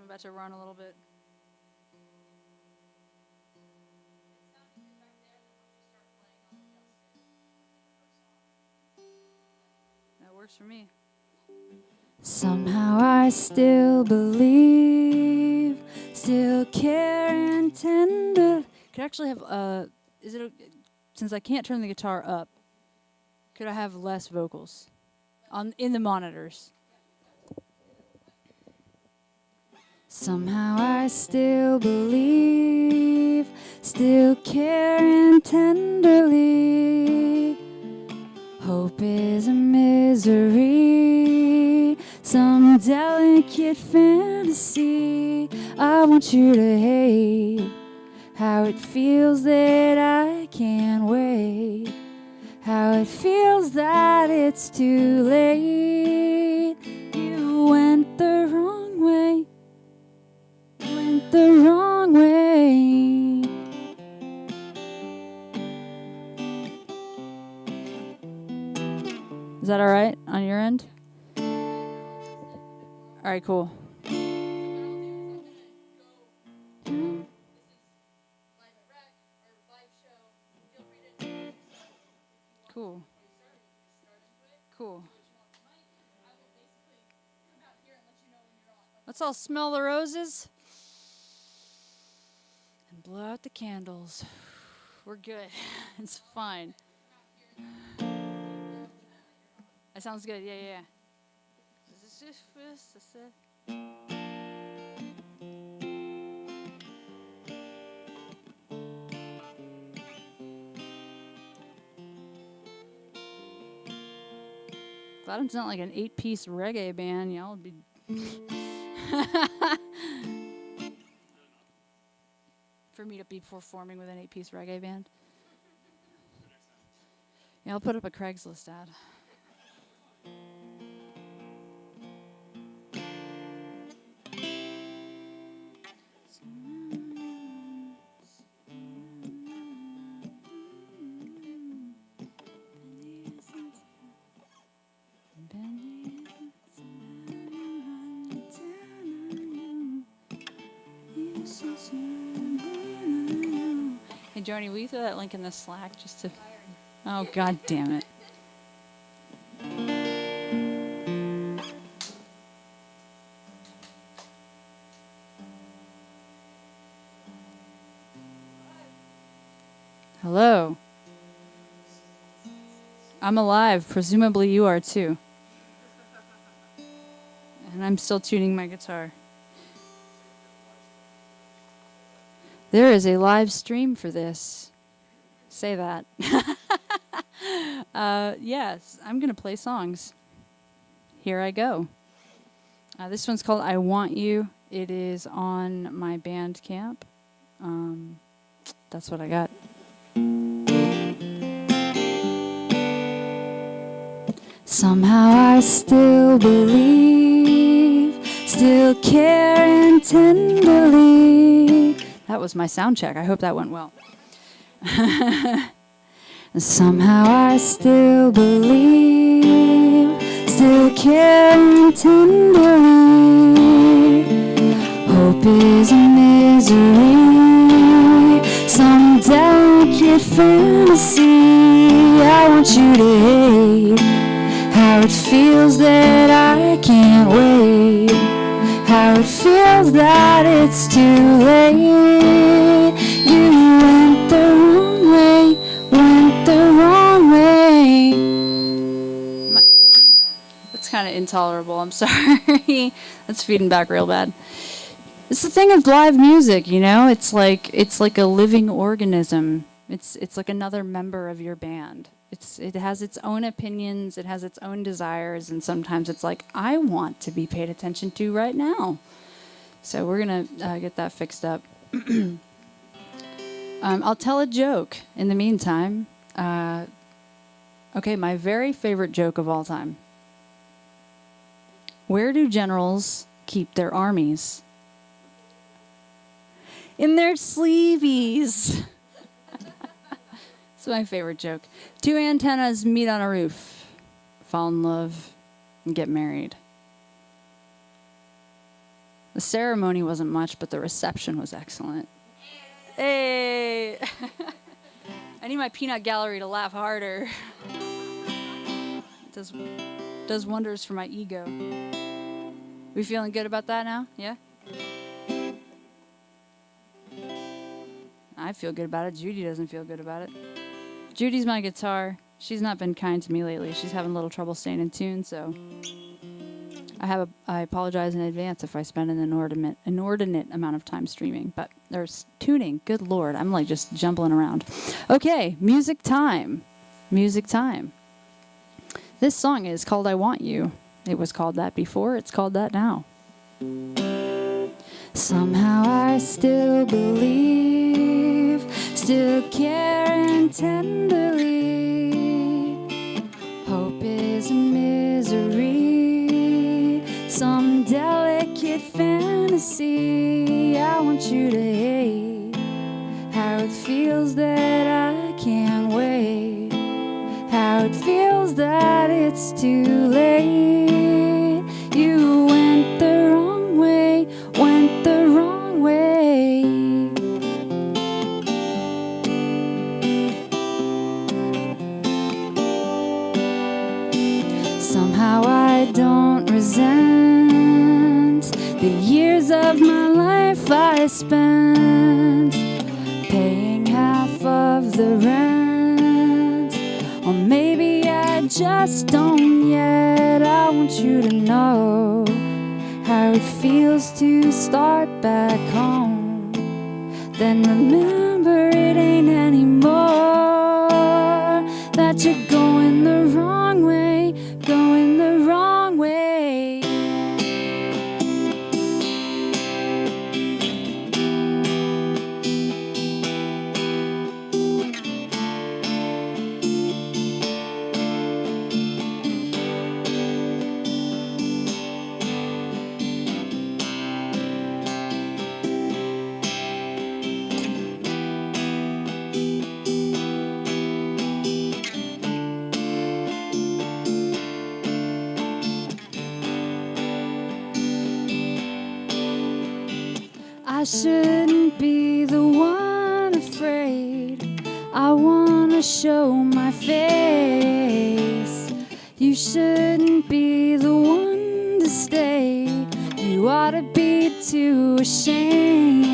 about to run a little bit. That works for me. Somehow I still believe, still care and tender. Could I actually have since I can't turn the guitar up, could I have less vocals in the monitors? Somehow I still believe, still care and tenderly. Hope is a misery, some delicate fantasy. I want you to hate how it feels that I can't wait, how it feels that it's too late. You went the wrong way, went the wrong way. Is that all right on your end? All right, cool. Cool. Cool. Let's all smell the roses and blow out the candles. We're good. It's fine. That sounds good. Yeah. Glad it's not like an 8-piece reggae band. Y'all would be. For me to be performing with an 8-piece reggae band. Yeah, I'll put up a Craigslist ad. Hey, Joni, will you throw that link in the Slack just to... Oh, God damn it. Hello. I'm alive. Presumably you are too. And I'm still tuning my guitar. There is a live stream for this. Say that. Yes, I'm going to play songs. Here I go. This one's called I Want You. It is on my BandCamp. That's what I got. Somehow I still believe, still care and tenderly. That was my sound check. I hope that went well. Somehow I still believe, still care and tenderly. Hope is a misery, some delicate fantasy. I want you to hate how it feels that I can't wait, how it feels that it's too late. You went the wrong way, went the wrong way. That's kind of intolerable. I'm sorry. That's feeding back real bad. It's the thing of live music, you know. It's like a living organism. It's like another member of your band. It has its own opinions, it has its own desires, and sometimes it's like, I want to be paid attention to right now. So we're going to get that fixed up. I'll tell a joke in the meantime. Okay, my very favorite joke of all time. Where do generals keep their armies? In their sleeveys. It's my favorite joke. Two antennas meet on a roof, fall in love, and get married. The ceremony wasn't much, but the reception was excellent. Hey! I need my peanut gallery to laugh harder. It does wonders for my ego. We feeling good about that now? Yeah? I feel good about it. Judy doesn't feel good about it. Judy's my guitar. She's not been kind to me lately. She's having a little trouble staying in tune, so I apologize in advance if I spend an inordinate amount of time streaming. But there's tuning. Good Lord, I'm like just jumbling around. Okay, music time. Music time. This song is called I Want You. It was called that before. It's called that now. Somehow I still believe, still care and tenderly. Hope is a misery, some delicate fantasy. I want you to hate how it feels that I can't wait, how it feels that it's too late. You went the wrong way, went the wrong way. Somehow I don't resent the years of my life I spent paying half of the rent. Or maybe I just don't yet. I want you to know how it feels to start back home. Then remember it ain't anymore, that you're going the wrong way, going the wrong way. I shouldn't be the one afraid. I wanna show my face. You shouldn't be the one to stay. You ought to be too ashamed.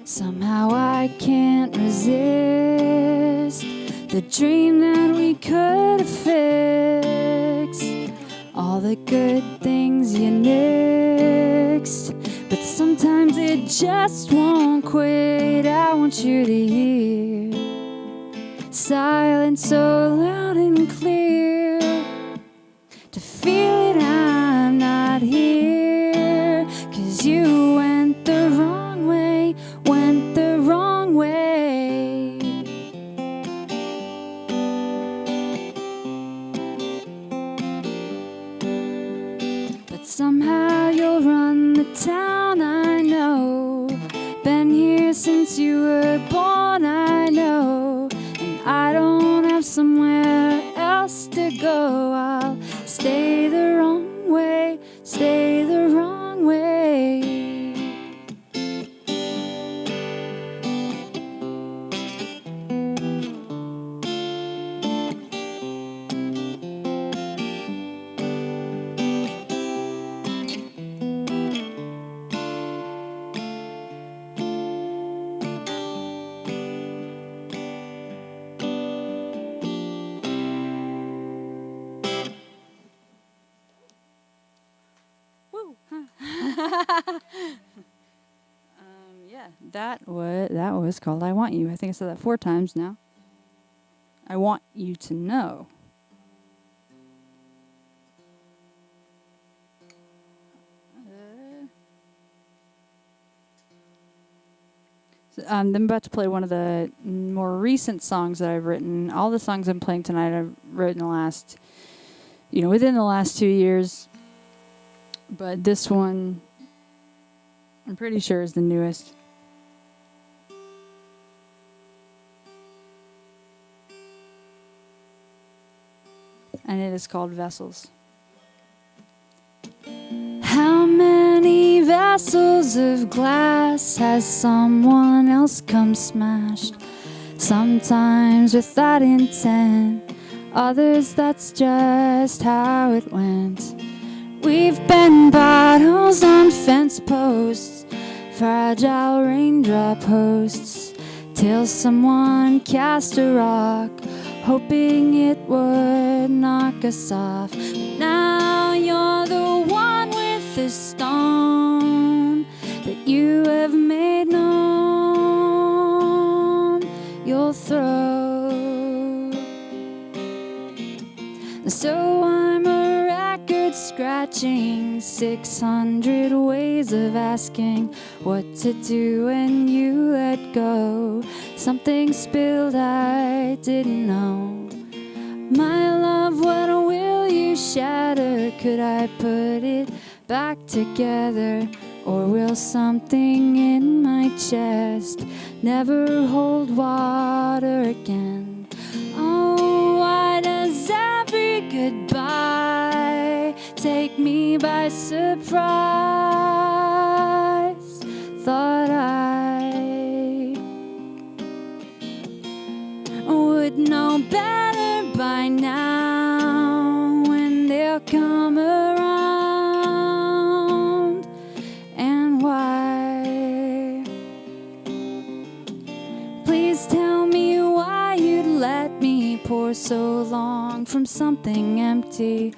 Somehow I can't resist the dream that we could have fixed all the good things you nixed. But sometimes it just won't quit. I want you to hear silence so loud and clear, to feel it I'm not here. 'Cause you went the wrong way, went the wrong way. But somehow you'll run the town, I know. Been here since you were born, I know. And I don't have somewhere else to go. I'll stay the wrong way, stay the wrong way. Yeah, that was called I Want You. I think I said that 4 times now. I want you to know. I'm about to play one of the more recent songs that I've written. All the songs I'm playing tonight I've written within the last 2 years. But this one, I'm pretty sure, is the newest. and it is called Vessels. How many vessels of glass has someone else come smashed? Sometimes without intent, others that's just how it went. We've been bottles on fence posts, fragile raindrop hosts, till someone cast a rock, hoping it would knock us off. Now you're the one with the stone that you have made known you'll throw. So I'm a record scratching 600 ways of asking what to do when you let go. Something spilled I didn't know. My love, what will you shatter? Could I put it back together? Or will something in my chest never hold water again? Oh, why does every goodbye take me by surprise? Thought I would know better by now when they'll come around. And why? Please tell me why you'd let me pour so long from something empty.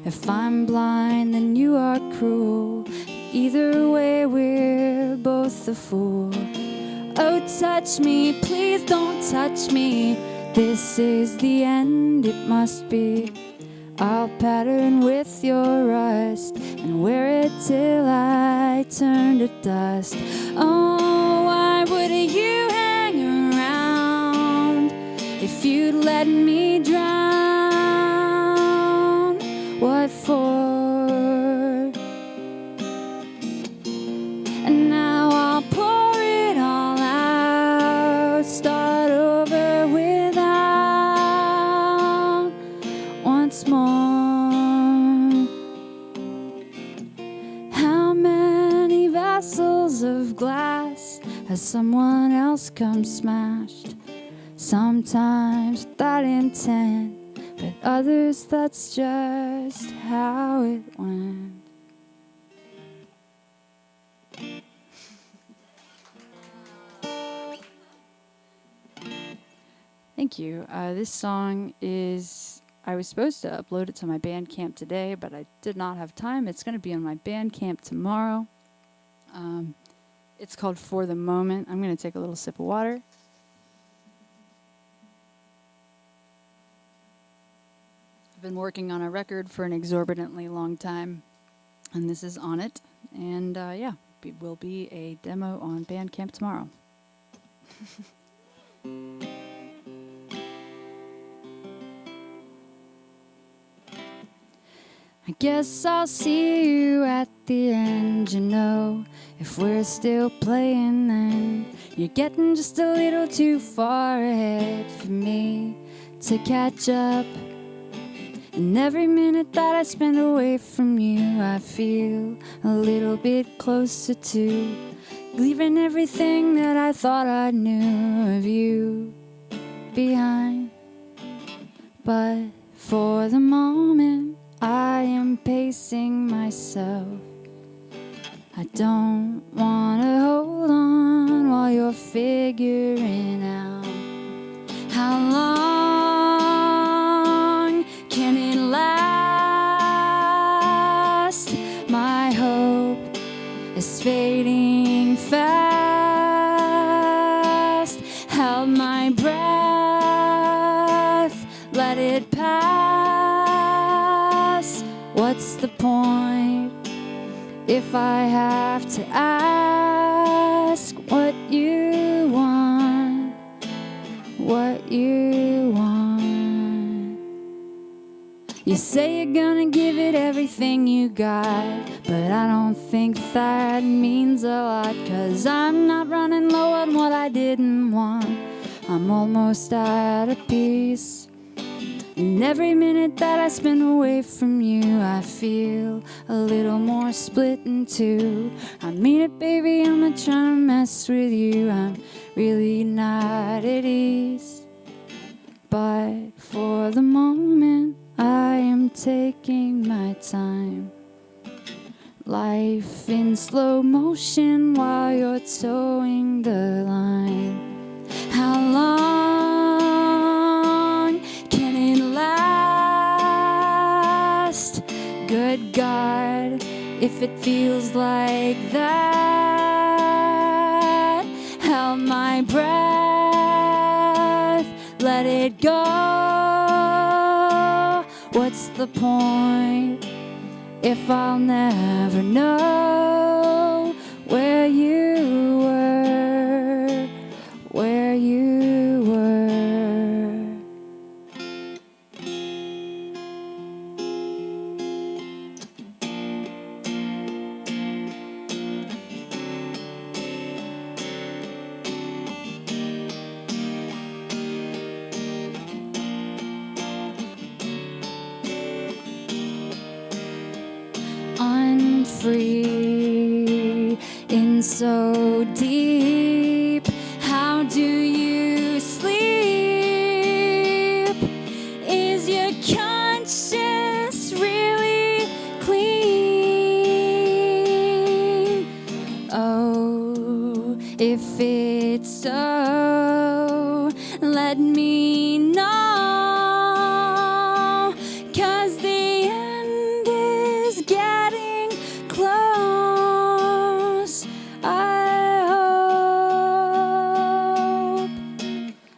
If I'm blind, then you are cruel. Either way, we're both a fool. Oh, touch me, please don't touch me. This is the end, it must be. I'll pattern with your rust and wear it till I turn to dust. Oh, why would you hang around if you'd let me drown? What for? And now I'll pour it all out, start over without once more. How many vessels of glass has someone else come smashed? Sometimes without intent, but others that's just how it went. Thank you. This song is, I was supposed to upload it to my BandCamp today, but I did not have time. It's going to be on my BandCamp tomorrow. It's called For the Moment. I'm going to take a little sip of water. I've been working on a record for an exorbitantly long time, and this is on it. And yeah, it will be a demo on BandCamp tomorrow. I guess I'll see you at the end, you know. If we're still playing, then you're getting just a little too far ahead for me to catch up. And every minute that I spend away from you, I feel a little bit closer to leaving everything that I thought I knew of you behind. But for the moment, I am pacing myself. I don't want to hold on while you're figuring out how long can it last. My hope is fading fast. Held my breath, let it pass. What's the point if I have to ask what you want, what you want? You say you're gonna give it everything you got, but I don't think that means a lot, 'cause I'm not running low on what I didn't want. I'm almost out of peace. And every minute that I spend away from you, I feel a little more split in two. I mean it, baby, I'm not trying to mess with you. I'm really not at ease. But for the moment, I am taking my time. Life in slow motion while you're towing the line. How long can it last? Good God, if it feels like that. Held my breath, let it go. What's the point if I'll never know where you were, where you were? Unfree in so deep. How do you sleep? Is your conscience really clean? Oh, if it's so, let me know. 'Cause the end is getting close. I hope.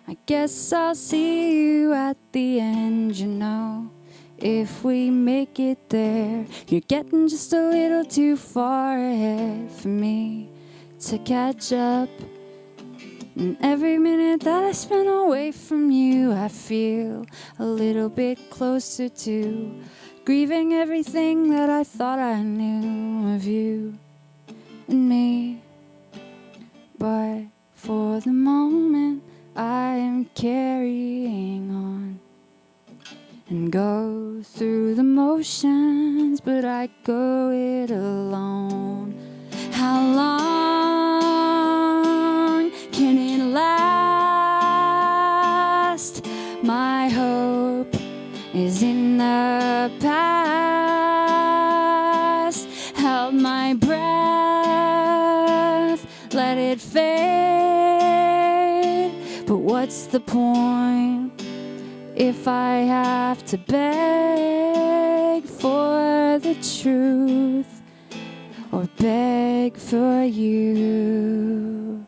I guess I'll see you at the end, you know. If we make it there, you're getting just a little too far ahead for me to catch up. And every minute that I spend away from you, I feel a little bit closer to grieving everything that I thought I knew of you and me. But for the moment, I am carrying on and go through the motions, but I go it alone. How long can it last? My hope is in the past. Held my breath, let it fade. But what's the point if I have to beg for the truth or beg for you?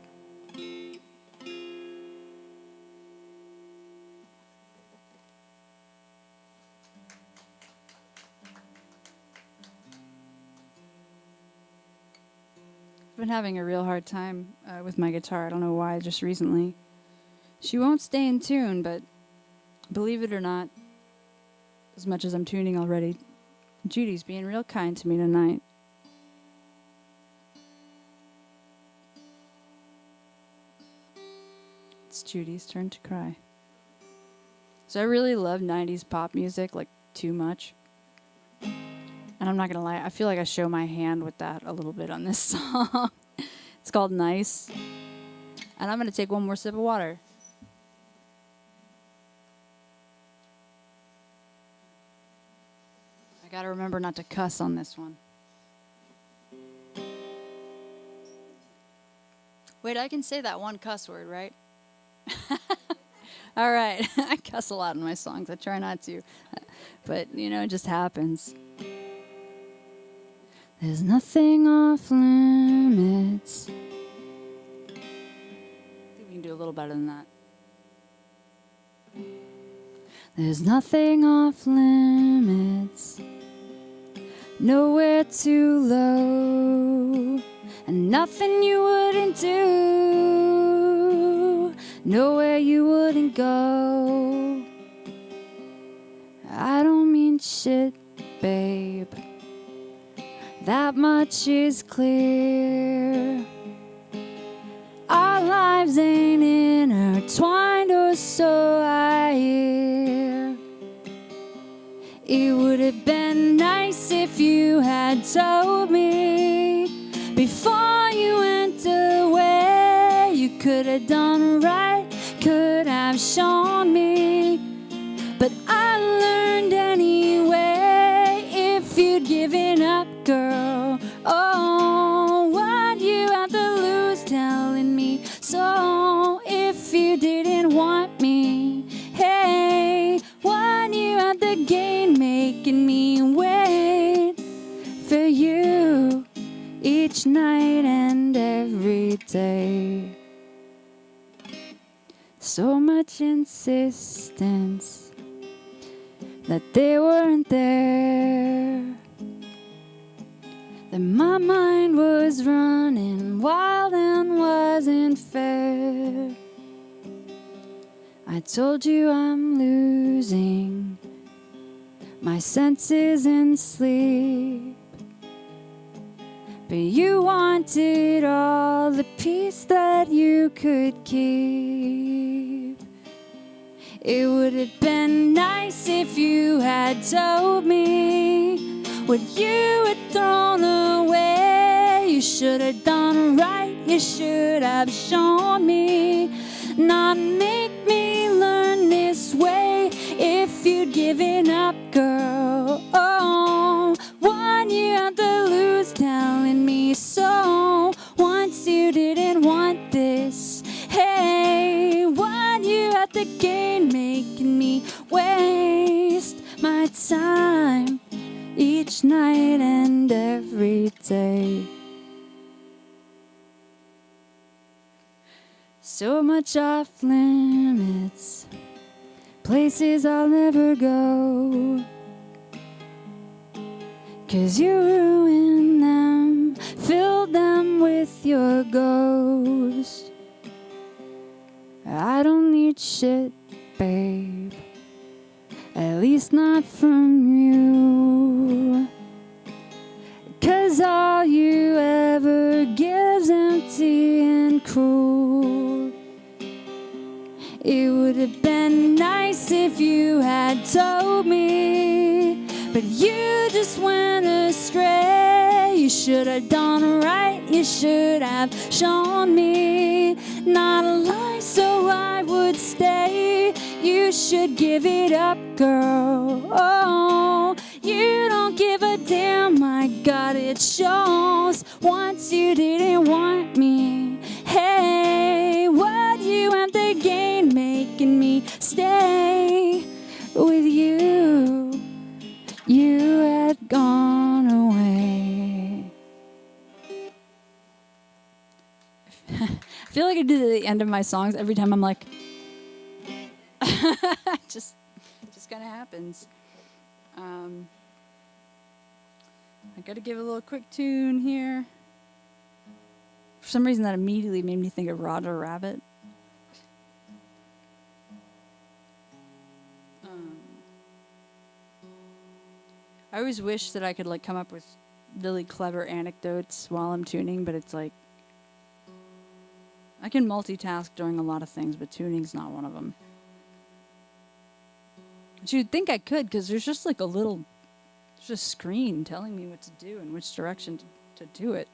I've been having a real hard time with my guitar. I don't know why, just recently. She won't stay in tune, but believe it or not, as much as I'm tuning already, Judy's being real kind to me tonight. It's Judy's turn to cry. So I really love 90s pop music, like, too much. And I'm not gonna lie, I feel like I show my hand with that a little bit on this song. It's called Nice. And I'm gonna take one more sip of water. I gotta remember not to cuss on this one. Wait, I can say that one cuss word, right? All right. I cuss a lot in my songs. I try not to. But, you know, it just happens. There's nothing off limits. I think we can do a little better than that. There's nothing off limits. Nowhere too low. And nothing you wouldn't do. Nowhere you wouldn't go. I don't mean shit, babe. That much is clear. Our lives ain't intertwined, or so I hear. It would have been nice if you had told me before you went away. You could have done right, could have shown me, but I learned anyway. If you'd given up, girl, oh, what you have to lose telling me so? If you didn't want me, hey, what you have to gain making me wait for you each night and every day? So much insistence that they weren't there, that my mind was running wild and wasn't fair. I told you I'm losing my senses in sleep, but you wanted all the peace that you could keep. It would have been nice if you had told me what you had thrown away. You should have done right, you should have shown me, not make me learn this way. If you'd given up, girl, oh, what you had to lose telling me so? Once you didn't want this, hey, what you had to gain making me waste my time each night and every day? So much off limits, places I'll never go, 'cause you ruined them, filled them with your ghost. I don't need shit, babe, at least not from you, 'cause all you ever give's empty and cruel. It would have been nice if you had told me, but you just went astray. You should have done right, you should have shown me, not a lie so I would stay. You should give it up, girl, oh, you don't give a damn, my God, it shows. Once you didn't want me, hey, what you have to gain making me stay with you? You had gone away. I feel like I do it at the end of my songs every time. I'm like, just kind of happens. I gotta give a little quick tune here. For some reason, that immediately made me think of Roger Rabbit. I always wish that I could like come up with really clever anecdotes while I'm tuning, but it's like I can multitask doing a lot of things, but tuning's not one of them. But you'd think I could, because there's just like there's a screen telling me what to do and which direction to do it.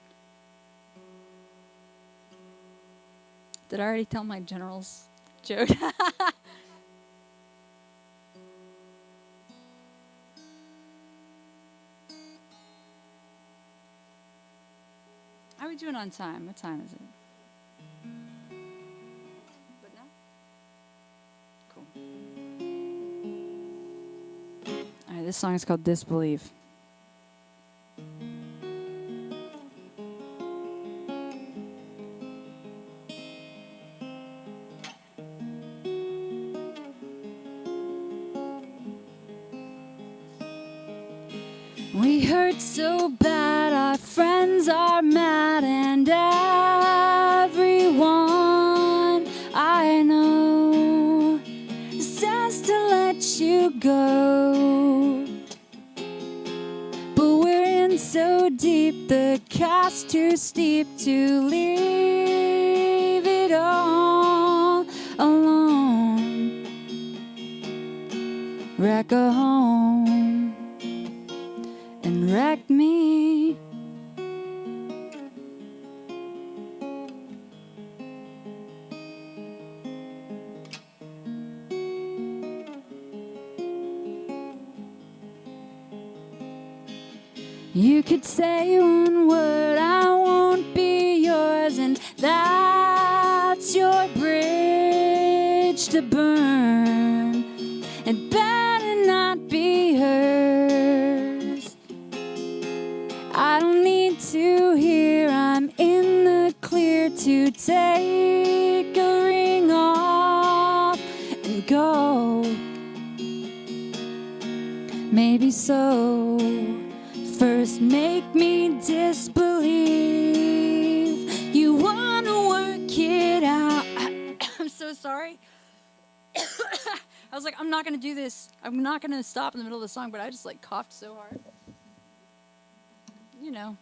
Did I already tell my general's joke? How are we doing on time? What time is it? But now? Cool. Alright, this song is called Disbelieve. We hurt so bad, our friends are mad, and everyone I know says to let you go. But we're in so deep, the cast too steep to leave it all alone. Wreck a home. You could say one word, I won't be yours, and that's your bridge to burn. It better not be hers. I don't need to hear I'm in the clear to take a ring off and go. Maybe so. First make me disbelieve. You wanna work it out. I'm so sorry. I was like, I'm not gonna do this. I'm not gonna stop in the middle of the song, but I just like coughed so hard. You know,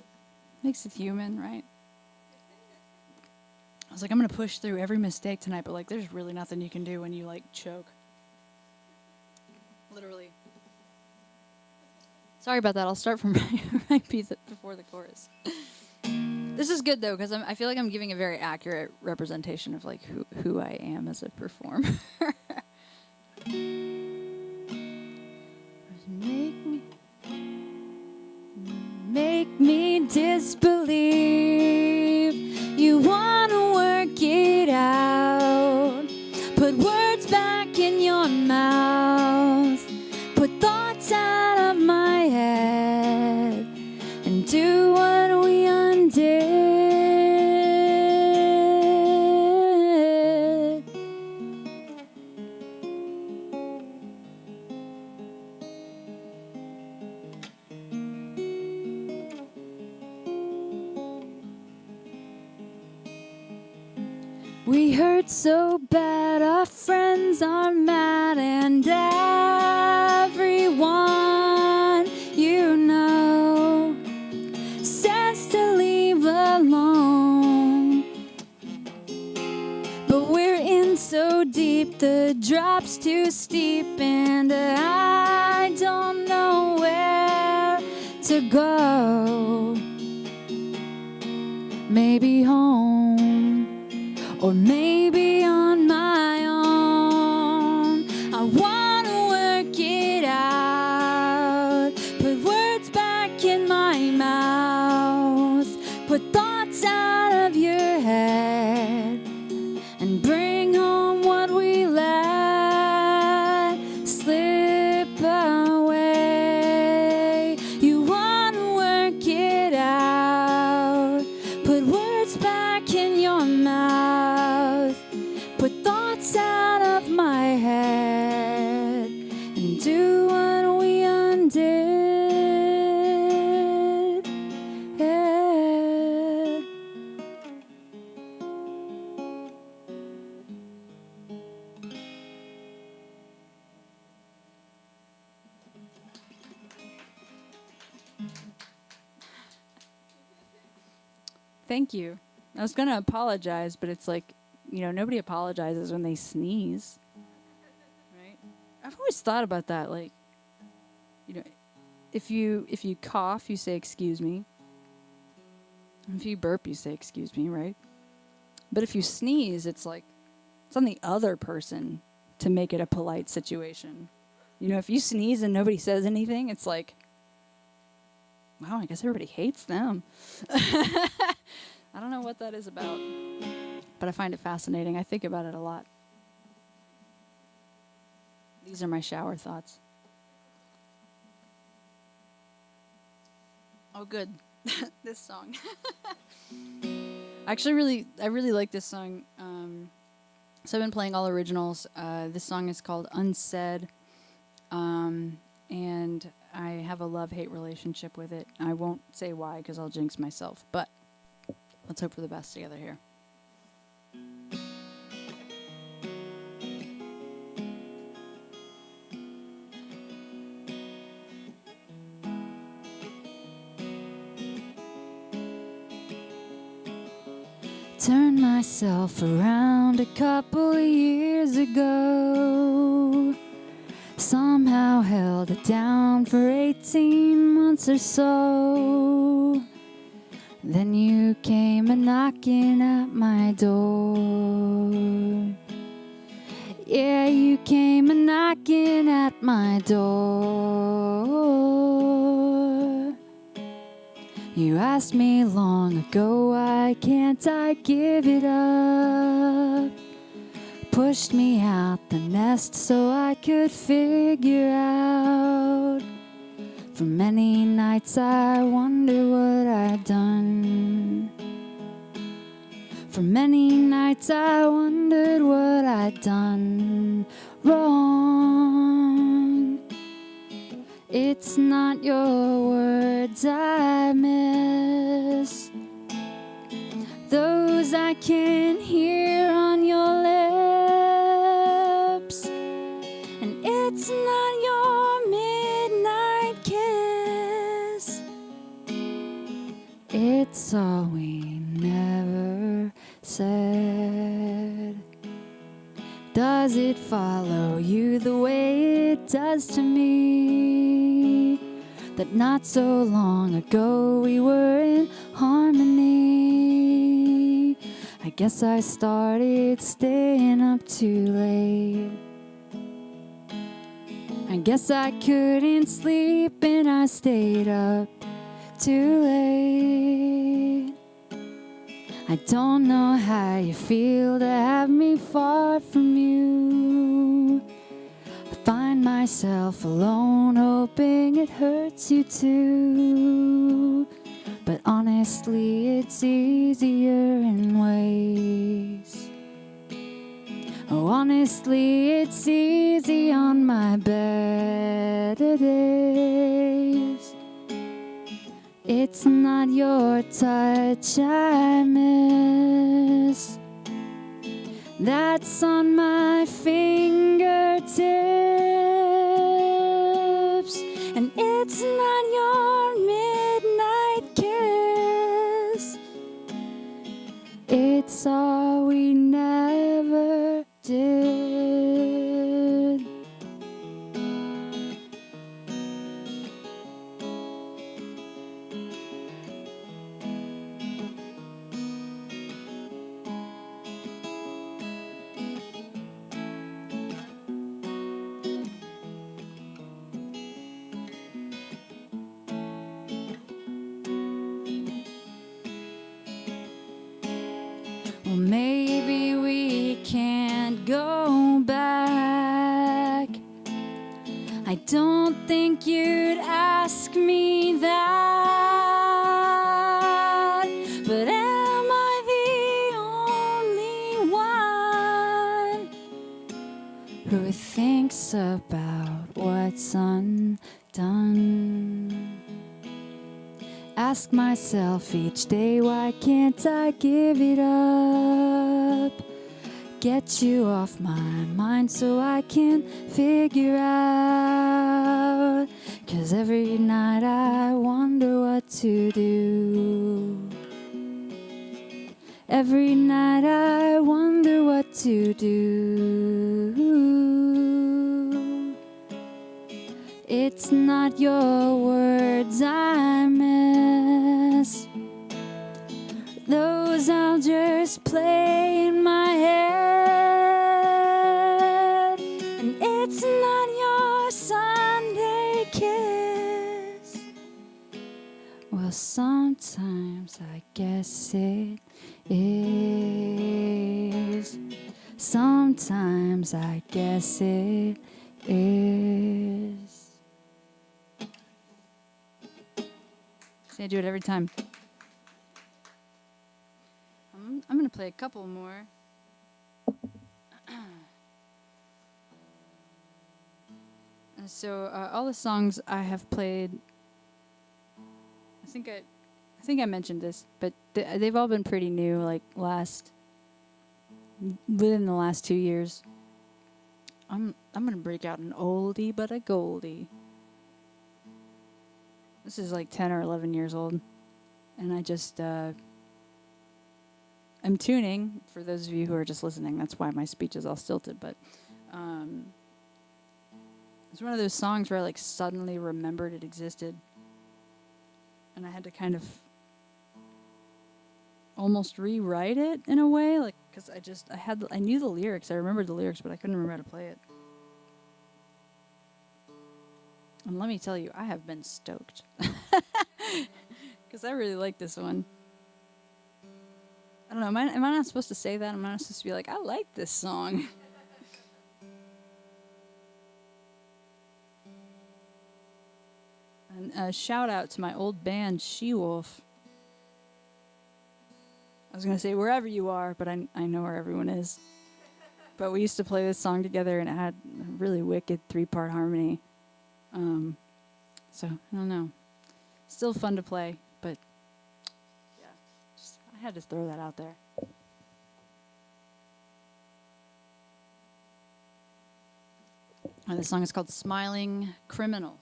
makes it human, right? I was like, I'm gonna push through every mistake tonight, but like there's really nothing you can do when you like choke. Literally. Sorry about that. I'll start from right before the chorus. This is good though, because I feel like I'm giving a very accurate representation of like who I am as a performer. Make me disbelieve. You wanna work it out. Put words back in your mouth. Put thoughts out of my head and do what we undid. We hurt so bad, our friends are mad, and everyone you know says to leave alone. But we're in so deep, the drop's too steep, and I don't know where to go. Maybe home, or maybe on my own. I wanna work it out. Put words back in my mouth. Put thoughts out of your head. And bring home what we let slip away. You wanna work it out. Put words back in your mouth. Put thoughts out of my head and do what we undid. Yeah. Thank you. I was going to apologize, but it's like, you know, nobody apologizes when they sneeze. Right? I've always thought about that. Like, you know, if you cough, you say, excuse me. If you burp, you say, excuse me, right? But if you sneeze, it's like, it's on the other person to make it a polite situation. You know, if you sneeze and nobody says anything, it's like, wow, I guess everybody hates them. I don't know what that is about, but I find it fascinating. I think about it a lot. These are my shower thoughts. Oh, good. This song. I really like this song. So I've been playing all originals. This song is called Unsaid, and I have a love-hate relationship with it. I won't say why because I'll jinx myself, but let's hope for the best together here. Turned myself around a couple of years ago. Somehow held it down for 18 months or so. Then you came a-knocking at my door. Yeah, you came a-knocking at my door. asked me long ago, why can't I give it up? Pushed me out the nest so I could figure out. For many nights I wonder what I'd done. For many nights I wondered what I'd done wrong. It's not your words I miss, those I can hear on your lips. And it's not your midnight kiss, it's all we never said. Does it follow you the way it does to me? That not so long ago we were in harmony. I guess I started staying up too late. I guess I couldn't sleep and I stayed up too late. I don't know how you feel to have me far from you. I find myself alone, hoping it hurts you too. But honestly, it's easier in ways. Oh, honestly, it's easy on my better days. It's not your touch I miss, that's on my fingertips. And it's not your midnight kiss, it's all we never did. Well, maybe we can't go back. I don't think you'd ask me that. But am I the only one who thinks about what's undone? Ask myself each day, why can't I give it up? Get you off my mind so I can figure out. 'Cause every night I wonder what to do. Every night I wonder what to do. It's not your words I miss, those I'll just play in my head. And it's not your Sunday kiss, well, sometimes I guess it is. Sometimes I guess it is. I do it every time. I'm going to play a couple more. So all the songs I have played, I think I mentioned this, but they've all been pretty new, like within the last 2 years. I'm going to break out an oldie but a goldie. This is like 10 or 11 years old. And I just, I'm tuning, for those of you who are just listening. That's why my speech is all stilted. But it's one of those songs where I like suddenly remembered it existed. And I had to kind of almost rewrite it in a way. Like, because I knew the lyrics. I remembered the lyrics, but I couldn't remember how to play it. And let me tell you, I have been stoked. Because because I really like this one. I don't know. Am I not supposed to say that? Am I not supposed to be like, I like this song? And a shout out to my old band, She-Wolf. I was going to say wherever you are, but I know where everyone is. But we used to play this song together, and it had a really wicked 3-part harmony. So, I don't know. Still fun to play, but yeah, I had to throw that out there. This song is called Smiling Criminal.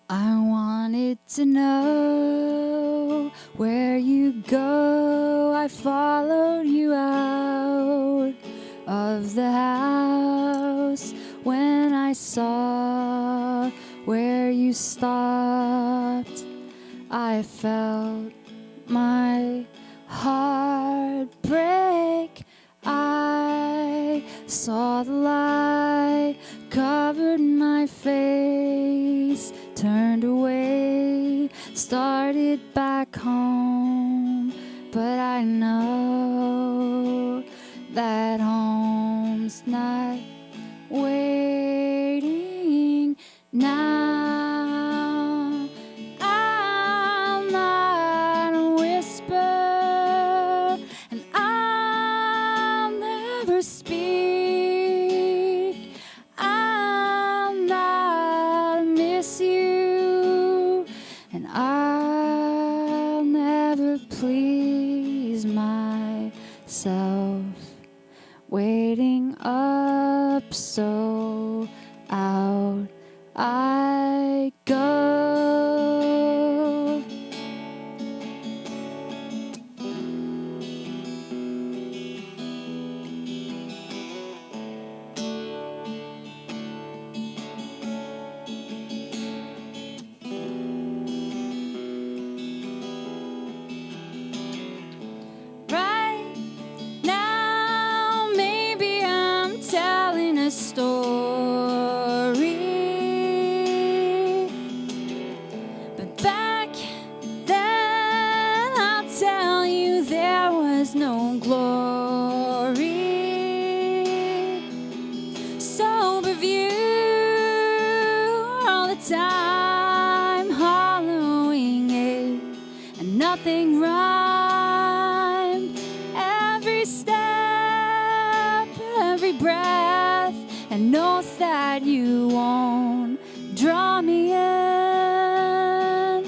I wanted to know where you go. I followed you out of the house when I saw where you stopped. I felt my heart break. I saw the light covered my face, turned away, started back home. But I know that home's not waiting now. I'll not whisper, and I'll never speak. I'll not miss you, and I'll never please myself. Waiting up, so out I go. Right now, maybe I'm telling a story, but back then I'll tell you there was no glory. Sober view all the time, hollowing it, and nothing rhymed. Every step, every breath, and know that you won't draw me in.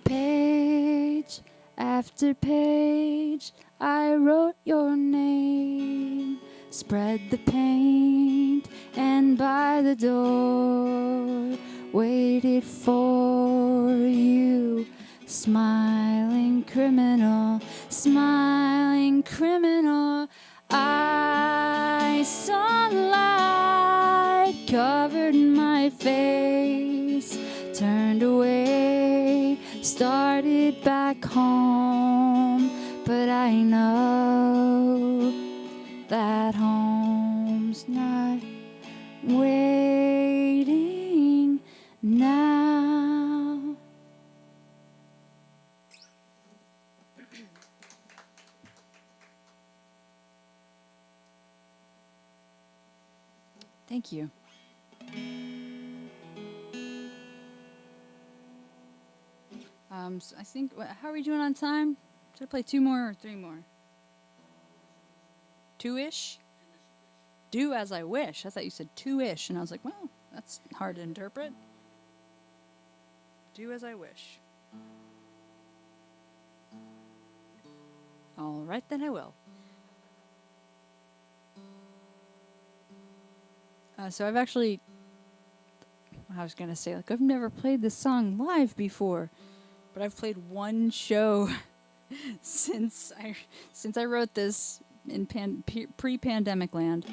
Page after page, I wrote your name, spread the paint, and by the door waited for you. Smiling criminal, smiling criminal. I saw the light covered my face, turned away, started back home. But I know that home's not waiting now. Thank you. So I think, how are we doing on time? Should I play 2 more or 3 more? 2-ish? Do as I wish. I thought you said 2-ish, and I was like, well, that's hard to interpret. Do as I wish. All right, then I will. So I've actually, I was going to say, like, I've never played this song live before, but I've played 1 show since I wrote this in pre-pandemic land.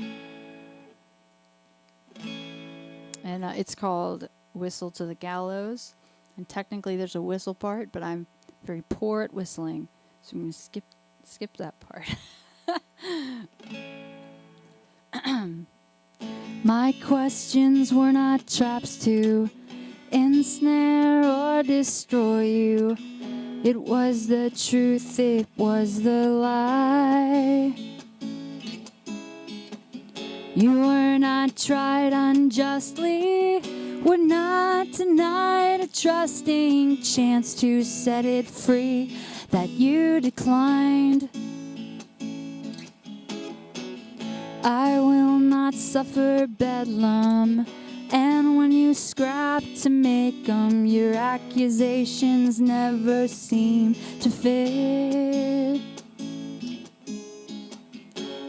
And it's called Whistle to the Gallows. And technically there's a whistle part, but I'm very poor at whistling, so I'm going to skip that part. My questions were not traps to ensnare or destroy you. It was the truth, it was the lie. You were not tried unjustly, were not denied a trusting chance to set it free that you declined. I will not suffer bedlam, and when you scrap to make 'em, your accusations never seem to fit.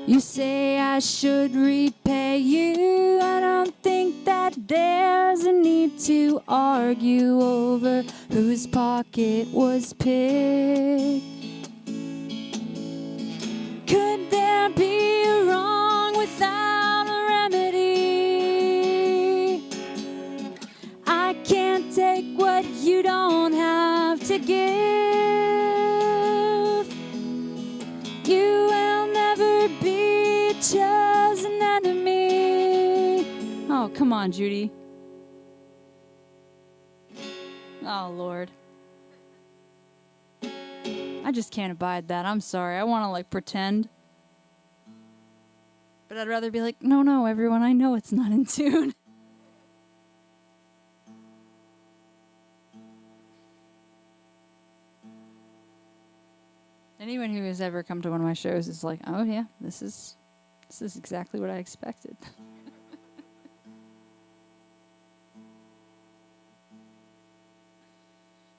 You say I should repay you. I don't think that there's a need to argue over whose pocket was picked. Could there be a wrong without a remedy? I can't take what you don't have to give. You will never be chosen enemy. Oh, come on, Judy. Oh, Lord. I just can't abide that. I'm sorry. I want to, like, pretend. But I'd rather be like, no, everyone, I know it's not in tune. Anyone who has ever come to one of my shows is like, oh yeah, this is exactly what I expected.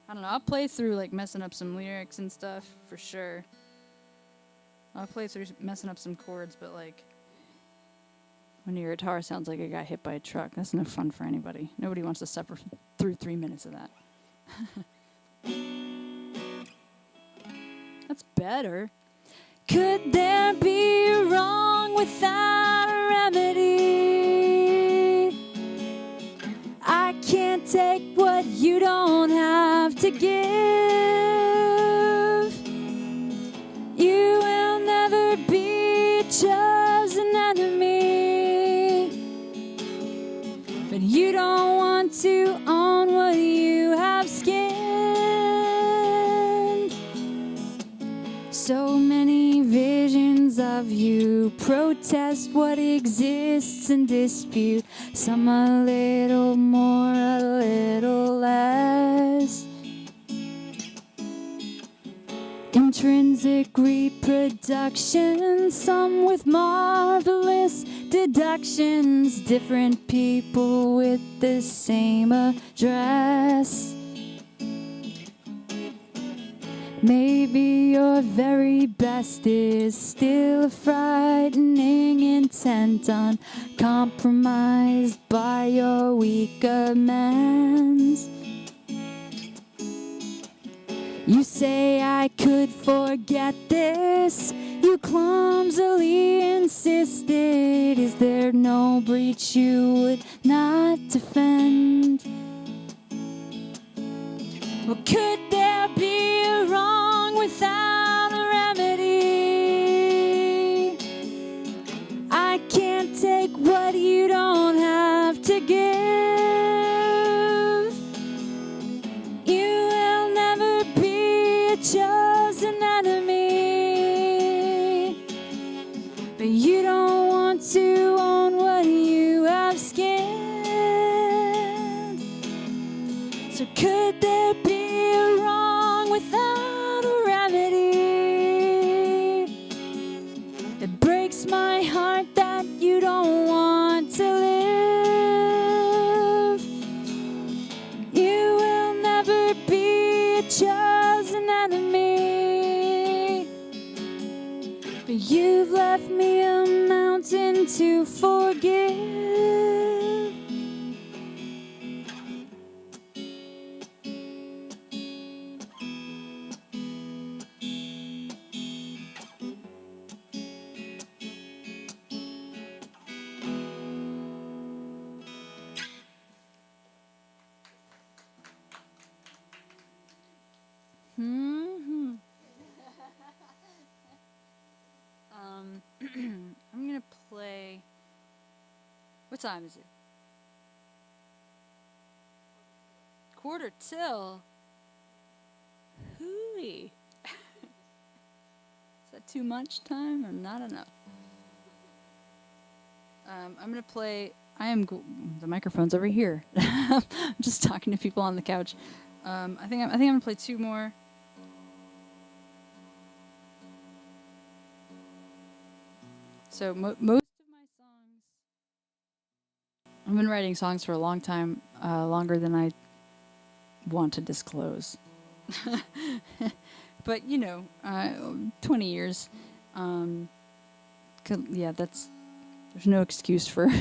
I don't know, I'll play through like messing up some lyrics and stuff for sure. I'll play through messing up some chords, but like when your guitar sounds like it got hit by a truck, that's no fun for anybody. Nobody wants to suffer through 3 minutes of that. That's better. Could there be a wrong without a remedy? I can't take what you don't have to give. You will never be a chosen enemy. But you don't want to own what you have skinned. So many visions of you protest what exists and dispute. Some a little more, a little less. Intrinsic reproduction, some with marvelous deductions. Different people with the same address. Maybe your very best is still a frightening intent, uncompromised by your weak amends. You say I could forget this, you clumsily insisted. Is there no breach you would not defend? Or could there be a wrong without a remedy? I can't take what you don't have to give. You will never be a chosen enemy. But you don't want to own what you have skinned. So could there be a wrong without a remedy? It breaks my heart that you don't want to live. You will never be a chosen enemy. But you've left me a mountain to forgive. I'm gonna play. What time is it? 1:45. Hooey. Is that too much time or not enough? I'm gonna play. The microphone's over here. I'm just talking to people on the couch. I think I'm gonna play two more. So most of my songs, I've been writing songs for a long time, longer than I want to disclose. But 20 years. Yeah, there's no excuse for.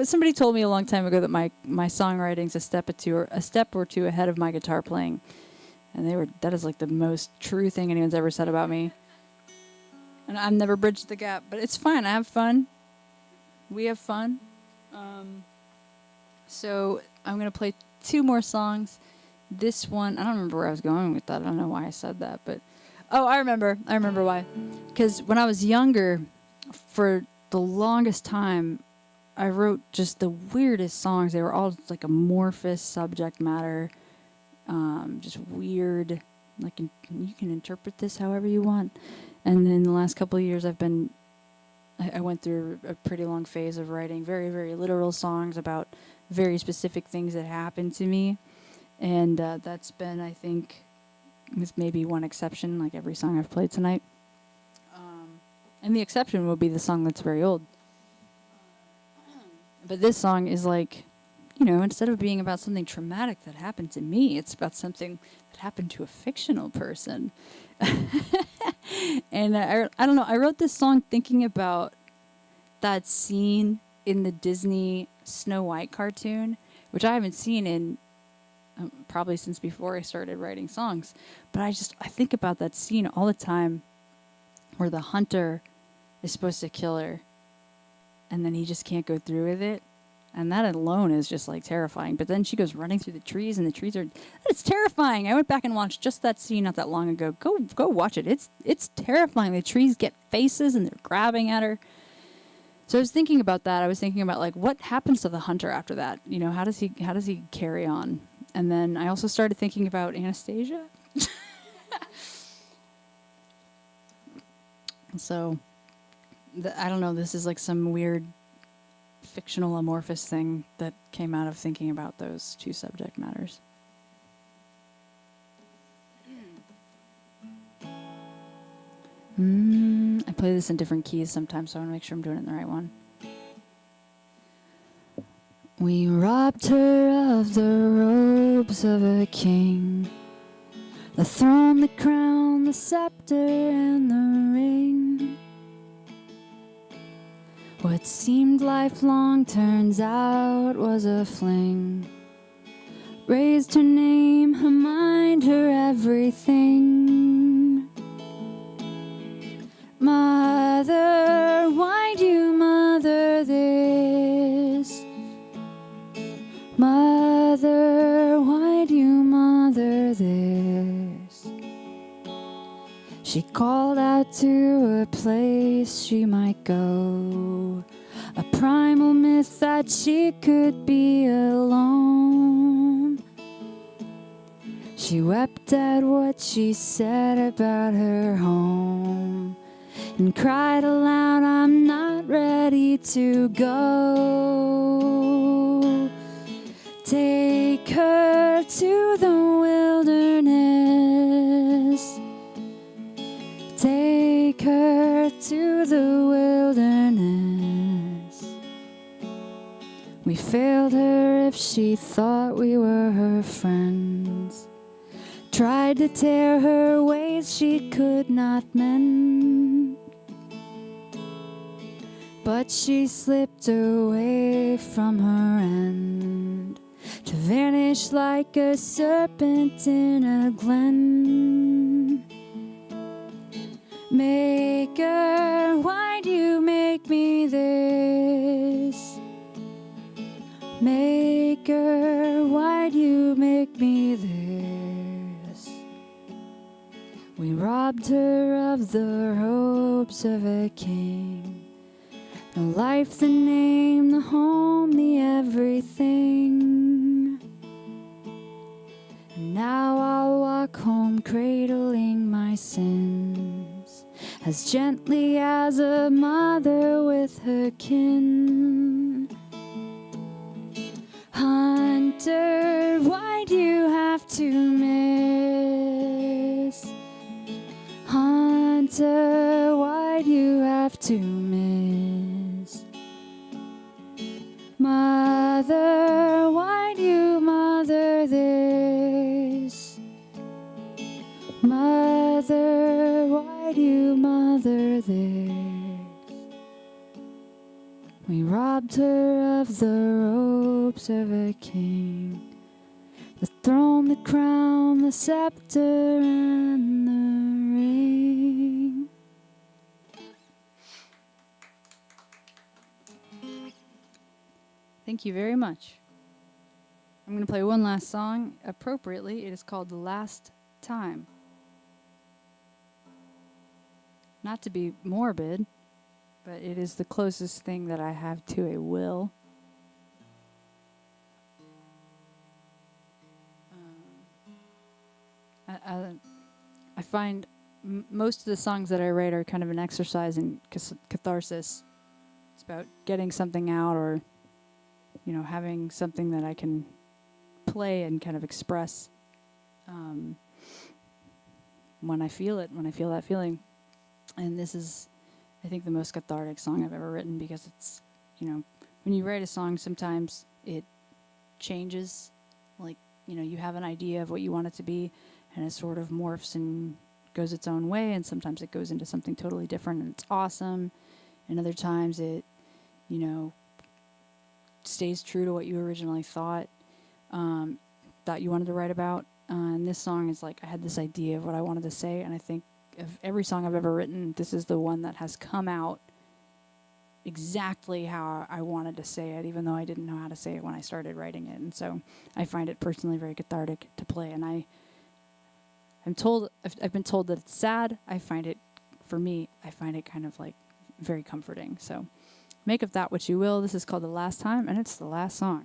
Somebody told me a long time ago that my songwriting's a step or two ahead of my guitar playing, and that is like the most true thing anyone's ever said about me. And I've never bridged the gap, but it's fine. I have fun. We have fun. So I'm gonna play two more songs. This one, I don't remember where I was going with that. I don't know why I said that, but I remember why. Because when I was younger, for the longest time, I wrote just the weirdest songs. They were all like amorphous subject matter, just weird. Like you can interpret this however you want. And then the last couple of years, I went through a pretty long phase of writing very, very literal songs about very specific things that happened to me. And that's been, I think, with maybe one exception, like every song I've played tonight. And the exception will be the song that's very old. But this song is like, instead of being about something traumatic that happened to me, it's about something that happened to a fictional person. And I don't know, I wrote this song thinking about that scene in the Disney Snow White cartoon, which I haven't seen in probably since before I started writing songs. But I think about that scene all the time where the hunter is supposed to kill her and then he just can't go through with it. And that alone is just like terrifying. But then she goes running through the trees, and the trees it's terrifying. I went back and watched just that scene not that long ago. Go watch it. It's terrifying. The trees get faces and they're grabbing at her. So I was thinking about that. I was thinking about like what happens to the hunter after that? How does he carry on? And then I also started thinking about Anastasia. So I don't know, this is like some weird fictional amorphous thing that came out of thinking about those two subject matters. I play this in different keys sometimes, so I want to make sure I'm doing it in the right one. We robbed her of the robes of a king, the throne, the crown, the scepter, and the ring. What seemed lifelong turns out was a fling. Raised her name, her mind, her everything. Mother, why'd you mother this? Mother, why'd you mother this? She called out to a place she might go, a primal myth that she could be alone. She wept at what she said about her home and cried aloud, I'm not ready to go. Take her to the wilderness. Take her to the wilderness. We failed her if she thought we were her friends. Tried to tear her ways she could not mend. But she slipped away from her end to vanish like a serpent in a glen. Maker, why'd you make me this? Maker, why'd you make me this? We robbed her of the robes of a king, The life, the name, the home, the everything. And now I'll walk home cradling my sins as gently as a mother with her kin. Hunter, why'd you have to miss? Hunter, why'd you have to miss? Mother, why'd you mother this? Mother, why'd you mother this? We robbed her of the robes of a king, the throne, the crown, the scepter, and the ring. Thank you very much. I'm going to play one last song. Appropriately, it is called The Last Time. Not to be morbid, but it is the closest thing that I have to a will. I find most of the songs that I write are kind of an exercise in catharsis. It's about getting something out, or, you know, having something that I can play and kind of express when I feel it, when I feel that feeling. And this is, I think, the most cathartic song I've ever written, because it's, you know, when you write a song, sometimes it changes. Like, you know, you have an idea of what you want it to be, and it sort of morphs and goes its own way, and sometimes it goes into something totally different, and it's awesome. And other times it, you know, stays true to what you originally thought you wanted to write about. And this song is like, I had this idea of what I wanted to say, and I think of every song I've ever written, this is the one that has come out exactly how I wanted to say it, even though I didn't know how to say it when I started writing it. And so I find it personally very cathartic to play. And I've been told that it's sad. For me, I find it kind of like very comforting. So make of that what you will. This is called The Last Time, and it's the last song.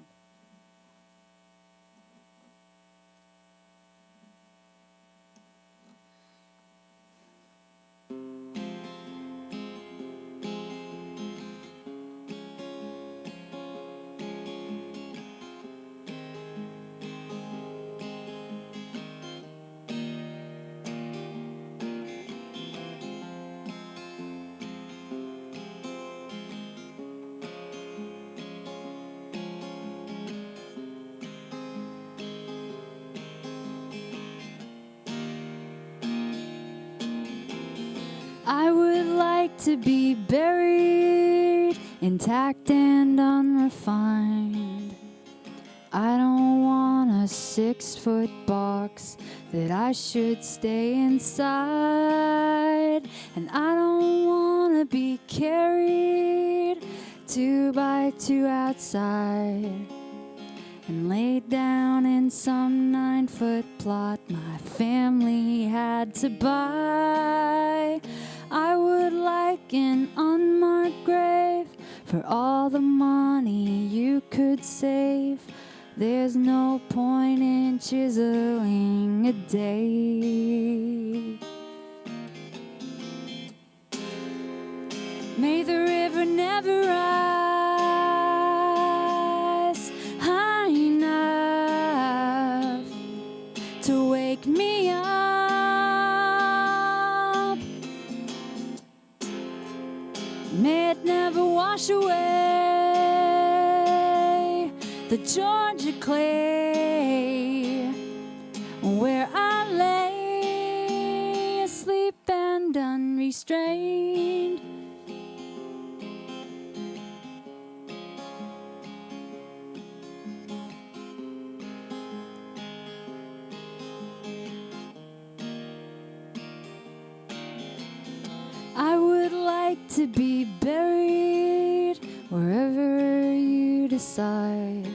I would like to be buried, intact and unrefined. I don't want a 6-foot box that I should stay inside. And I don't want to be carried 2 by 2 outside and laid down in some 9-foot plot my family had to buy. I would like an unmarked grave for all the money you could save. There's no point in chiseling a day. May the river never rise high enough to wake me up. May it never wash away the Georgia clay where I lay asleep and unrestrained. I would like to be buried wherever you decide.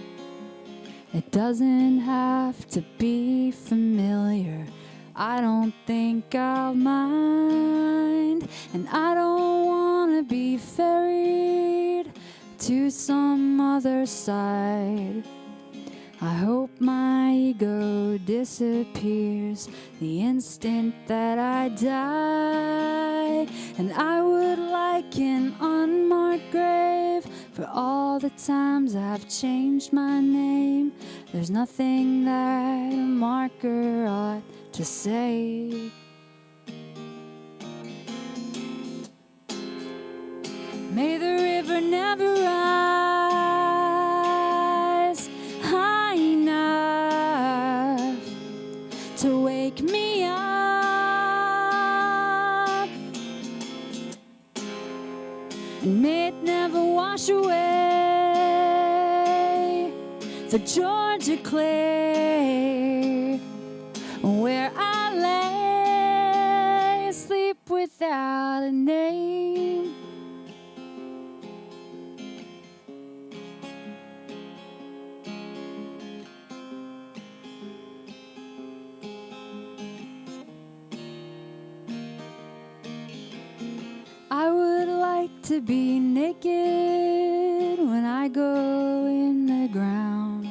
It doesn't have to be familiar. I don't think I'll mind, and I don't wanna be ferried to some other side. I hope my ego disappears the instant that I die. And I would like an unmarked grave for all the times I've changed my name. There's nothing that a marker ought to say. May the river never rise high enough to wake me up, and may it never wash away the Georgia clay where I lay asleep without a name. I would like to be naked when I go in the ground.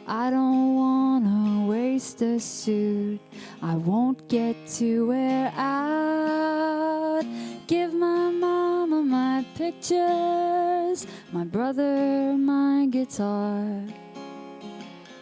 I don't wanna waste a suit I won't get to wear out. Give my mama my pictures, my brother my guitar.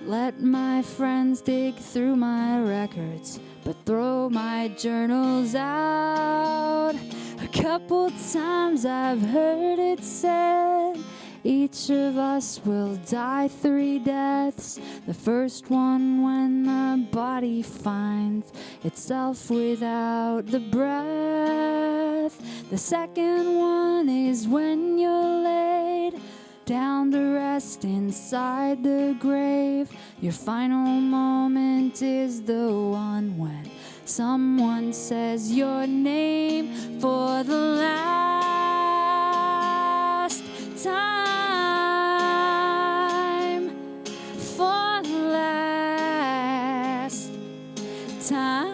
Let my friends dig through my records, but throw my journals out. A couple times I've heard it said, each of us will die 3 deaths. The first one when the body finds itself without the breath. The second one is when you're laid down to rest inside the grave. Your final moment is the one when someone says your name for the last time. For the last time.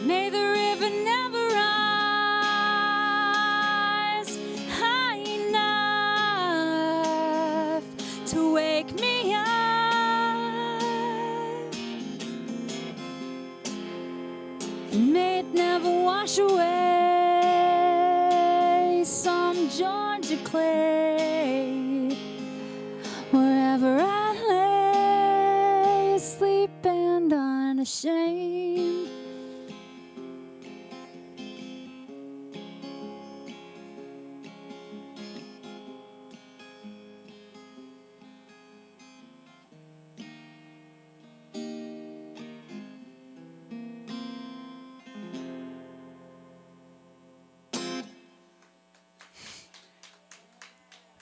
May the river never rise high enough to wake me up, and may it never wash away some Georgia clay wherever I lay asleep and unashamed.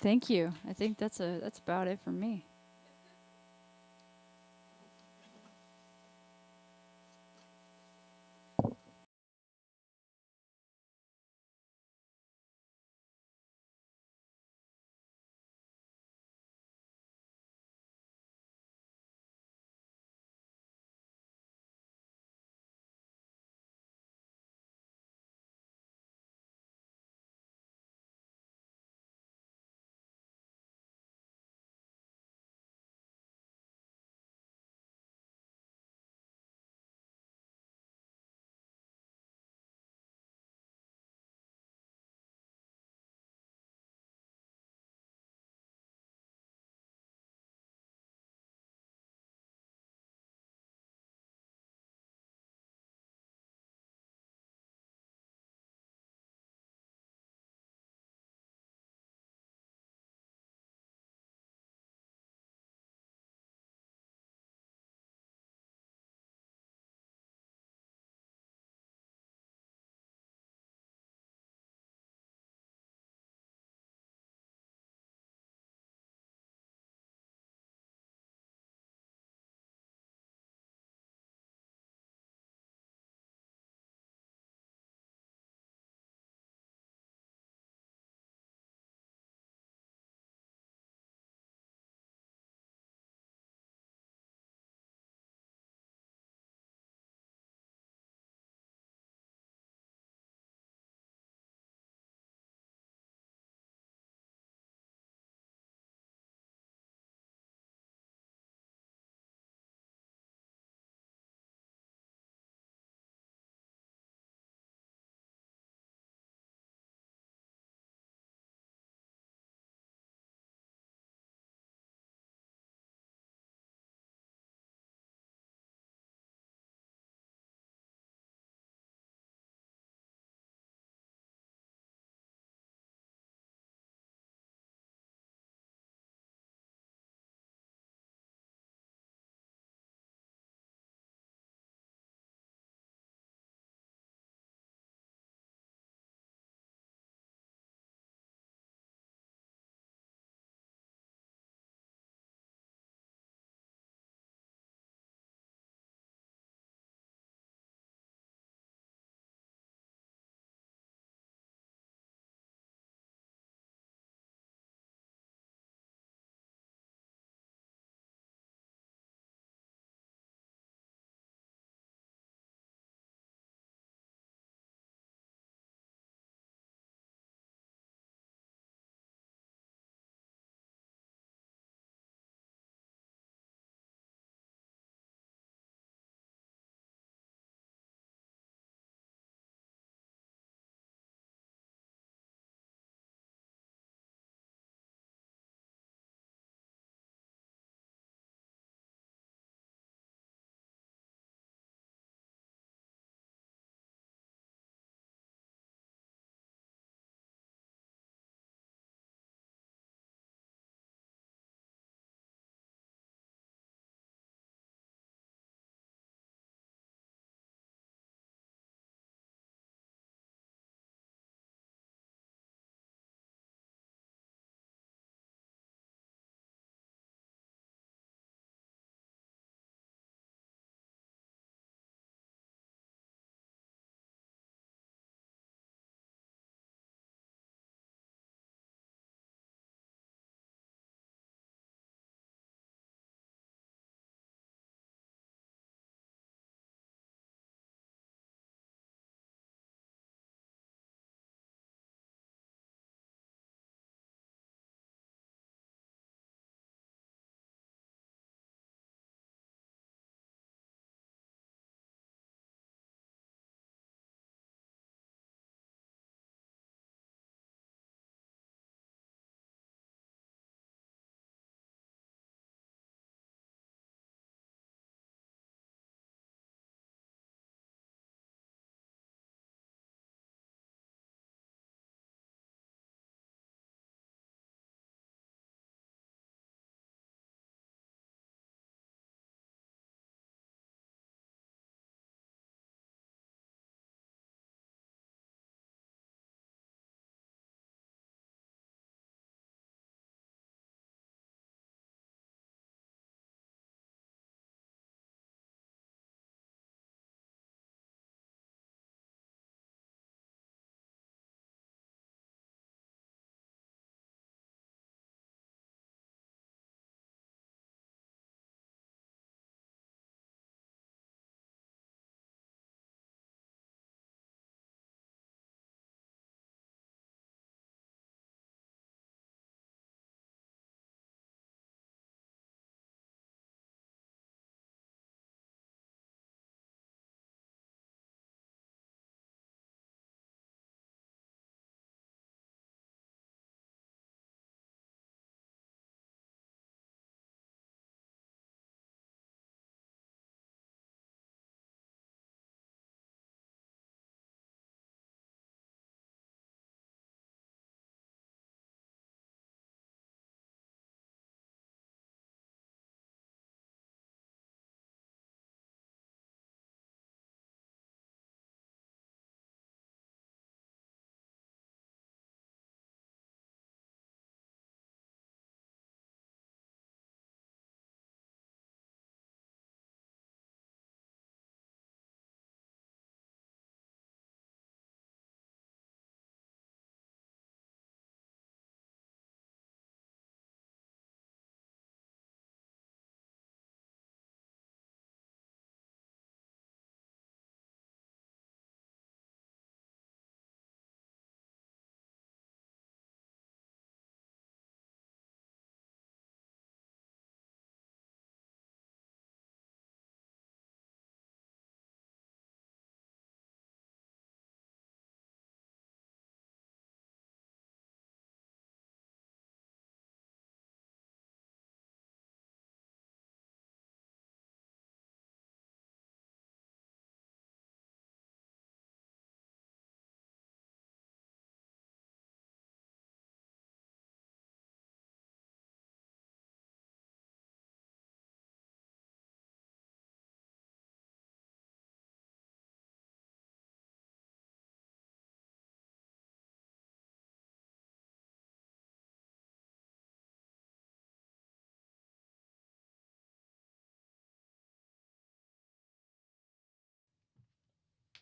Thank you. I think that's about it for me.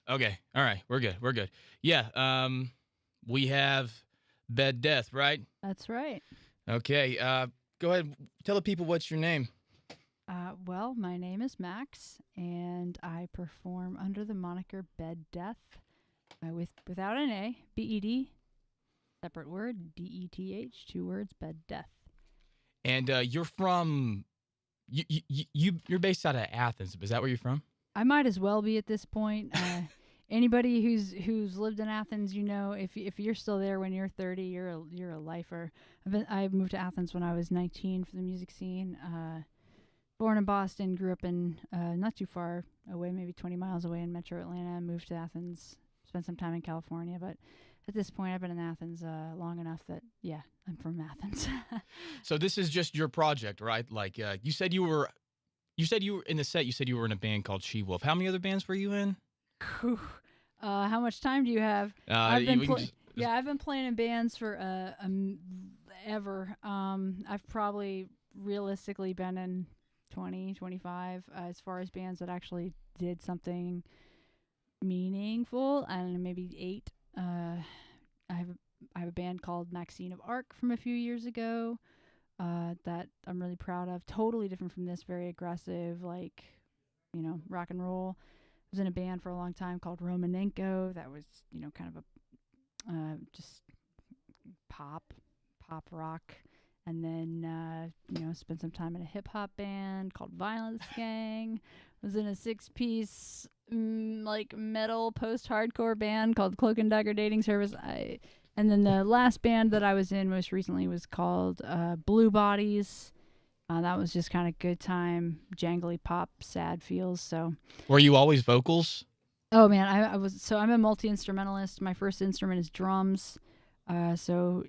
Okay. All right. We're good. We're good. Yeah. We have Bedeth, right? That's right. Okay. Go ahead. Tell the people what's your name. Well, my name is Max, and I perform under the moniker Bedeth, without an A, Bed, separate word, Deth, 2 words, Bedeth. And you're from you're based out of Athens. Is that where you're from? I might as well be at this point. Anybody who's lived in Athens, if you're still there when you're 30, you're a lifer. I moved to Athens when I was 19 for the music scene. Born in Boston, grew up in not too far away, maybe 20 miles away in Metro Atlanta. Moved to Athens, spent some time in California, but at this point, I've been in Athens long enough that I'm from Athens. So this is just your project, right? Like you said you were in the set. You said you were in a band called She Wolf. How many other bands were you in? How much time do you have? I've been playing in bands for ever. I've probably realistically been in 20, 25 as far as bands that actually did something meaningful. I don't know, maybe 8. I have a band called Maxine of Arc from a few years ago that I'm really proud of. Totally different from this, very aggressive, like, rock and roll. I was in a band for a long time called Romanenko. That was, kind of a just pop rock. And then, spent some time in a hip hop band called Violence Gang. Was in a 6-piece, like metal post-hardcore band called Cloak and Dagger Dating Service. And then the last band that I was in most recently was called Blue Bodies. That was just kind of good time, jangly pop, sad feels. So, were you always vocals? Oh man, I'm a multi-instrumentalist. My first instrument is drums. So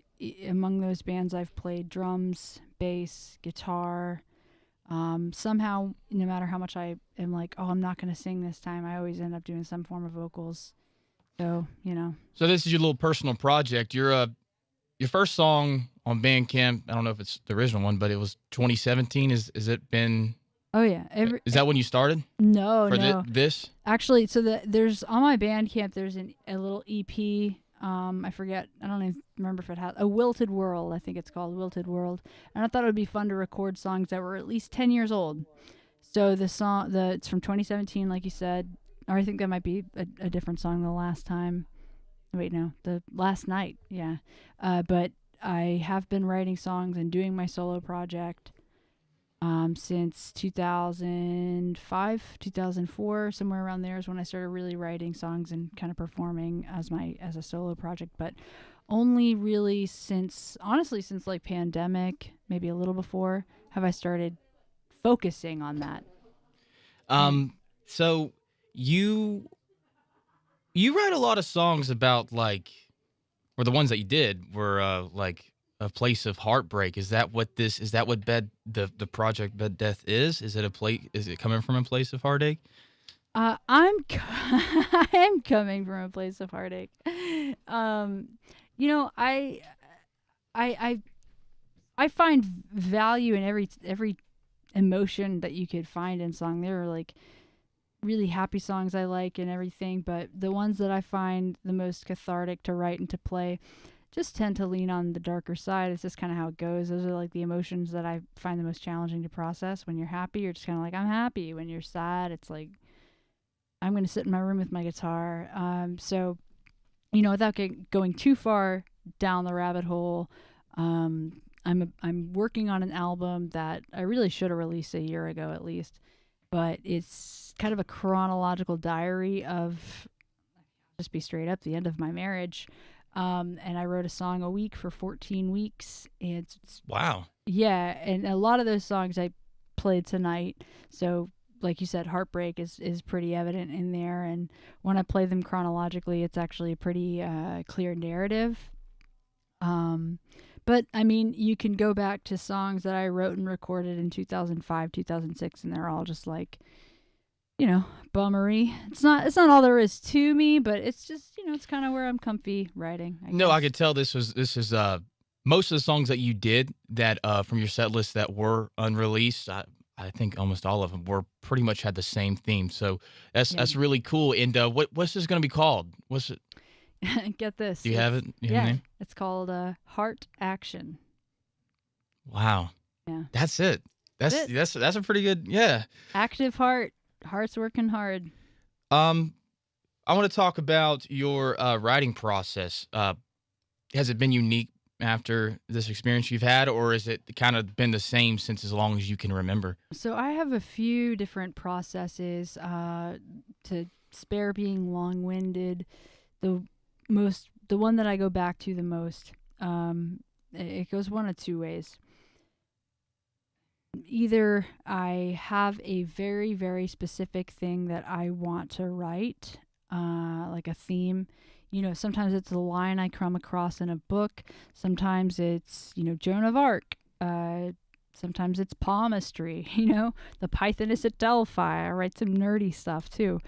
among those bands, I've played drums, bass, guitar. Somehow, no matter how much I am like, oh, I'm not going to sing this time, I always end up doing some form of vocals. So, So this is your little personal project. Your first song on BandCamp, I don't know if it's the original one, but it was 2017. Is it been? Oh yeah. Is that when you started? No. This? Actually, so there's on my BandCamp, there's a little EP. I forget. I don't even remember if it had a Wilted World. I think it's called Wilted World. And I thought it would be fun to record songs that were at least 10 years old. So it's from 2017, like you said. Or I think that might be a different song the last time. Wait, no, the last night. Yeah. But I have been writing songs and doing my solo project since 2005, 2004, somewhere around there is when I started really writing songs and kind of performing as a solo project. But only really since like pandemic, maybe a little before, have I started focusing on that. So you write a lot of songs about or the ones that you did were like a place of heartbreak. Is that what the project Bedeth is? Is it coming from a place of heartache? I'm coming from a place of heartache. I find value in every emotion that you could find in song. There are like really happy songs I like and everything, but the ones that I find the most cathartic to write and to play just tend to lean on the darker side. It's just kind of how it goes. Those are like the emotions that I find the most challenging to process. When you're happy, you're just kind of like, I'm happy. When you're sad, it's like, I'm going to sit in my room with my guitar. So, without going too far down the rabbit hole, I'm working on an album that I really should have released a year ago at least, but it's kind of a chronological diary of, just be straight up, the end of my marriage. And I wrote a song a week for 14 weeks. And wow. Yeah, and a lot of those songs I played tonight. So, like you said, heartbreak is pretty evident in there. And when I play them chronologically, it's actually a pretty clear narrative. But, I mean, you can go back to songs that I wrote and recorded in 2005, 2006, and they're all just like, bummery. It's not all there is to me, but it's just, it's kind of where I'm comfy writing. I could tell this is most of the songs that you did that from your set list that were unreleased. I I think almost all of them were pretty much had the same theme. So Yeah. that's really cool. And what's this going to be called? What's it? Get this. Do you have it? You have a name? It's called Heart Action. Wow. Yeah. That's it. That's a pretty good. Yeah. Active heart. Heart's working hard. I want to talk about your writing process. Has it been unique after this experience you've had, or has it kind of been the same since as long as you can remember? So I have a few different processes to spare being long-winded. The one that I go back to the most, it goes one of two ways. Either I have a very, very specific thing that I want to write, like a theme. Sometimes it's a line I come across in a book. Sometimes it's, Joan of Arc. Sometimes it's palmistry, the Pythoness at Delphi. I write some nerdy stuff too.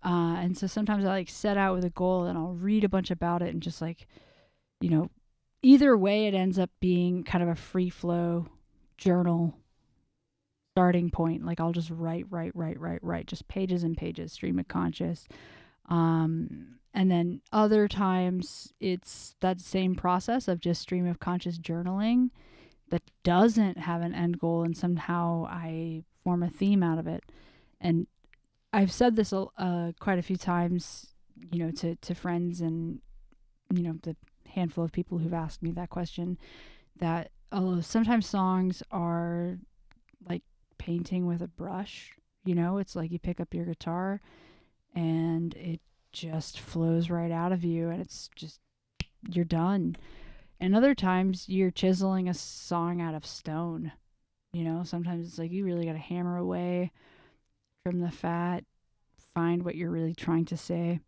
And so sometimes I set out with a goal and I'll read a bunch about it and just either way it ends up being kind of a free flow journal starting point. Like I'll just write, just pages and pages, stream of conscious. And then other times it's that same process of just stream of conscious journaling that doesn't have an end goal, and somehow I form a theme out of it. And I've said this quite a few times, to friends and, the handful of people who've asked me that question, that sometimes songs are like painting with a brush. It's like you pick up your guitar and it just flows right out of you and it's just, you're done. And other times you're chiseling a song out of stone. Sometimes it's like you really got to hammer away, trim the fat, find what you're really trying to say.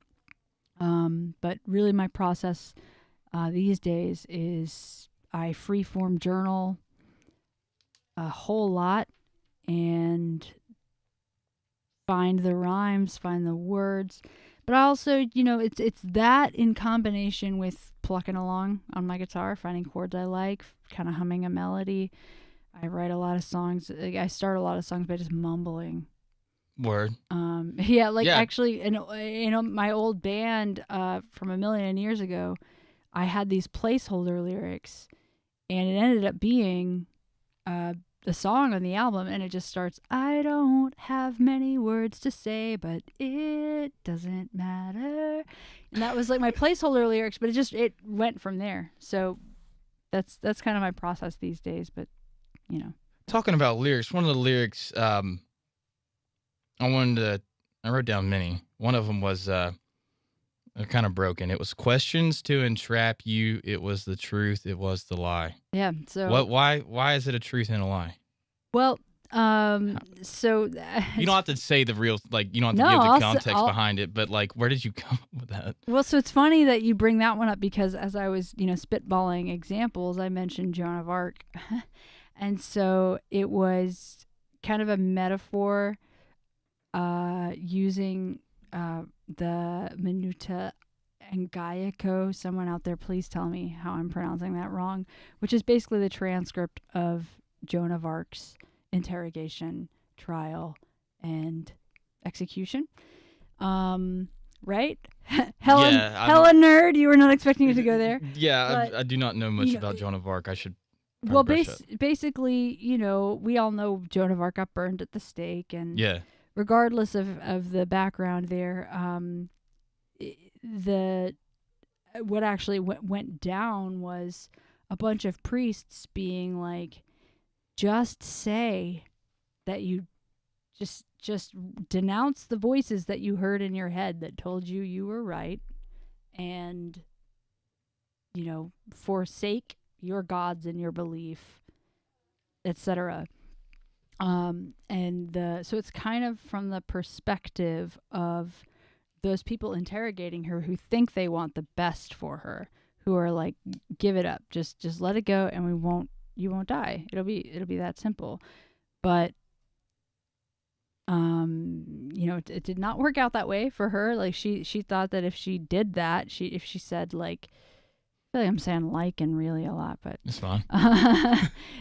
But really my process these days is I freeform journal a whole lot and find the rhymes, find the words. But also, it's that in combination with plucking along on my guitar, finding chords I like, kind of humming a melody. I write a lot of songs. I start a lot of songs by just mumbling. Word. Actually, in my old band from a million years ago, I had these placeholder lyrics, and it ended up being the song on the album, and it just starts, I don't have many words to say, but it doesn't matter. And that was like my placeholder lyrics, but it went from there. So that's kind of my process these days, but Talking about lyrics, one of the lyrics I wrote down many. One of them was kind of broken. It was questions to entrap you. It was the truth. It was the lie. Yeah. So why is it a truth and a lie? Well, so you don't have to say the real, you don't have to give the context behind it, but where did you come up with that? Well, so it's funny that you bring that one up because as I was, spitballing examples, I mentioned Joan of Arc. And so it was kind of a metaphor using the Minuta Angaiako. Someone out there, please tell me how I'm pronouncing that wrong, which is basically the transcript of Joan of Arc's interrogation, trial, and execution. Right? Helen nerd, you were not expecting me to go there. Yeah, I do not know much about Joan of Arc. I should. Well, basically, we all know Joan of Arc got burned at the stake, and regardless of the background there, what actually went down was a bunch of priests being like, just say that you just denounce the voices that you heard in your head that told you were right, and forsake your gods and your belief, etc. So it's kind of from the perspective of those people interrogating her who think they want the best for her, who are like, give it up, just let it go, and you won't die. It'll be that simple. But it did not work out that way for her. Like she thought that if she did that, if she said like, feel like I'm saying like and really a lot, but It's fine.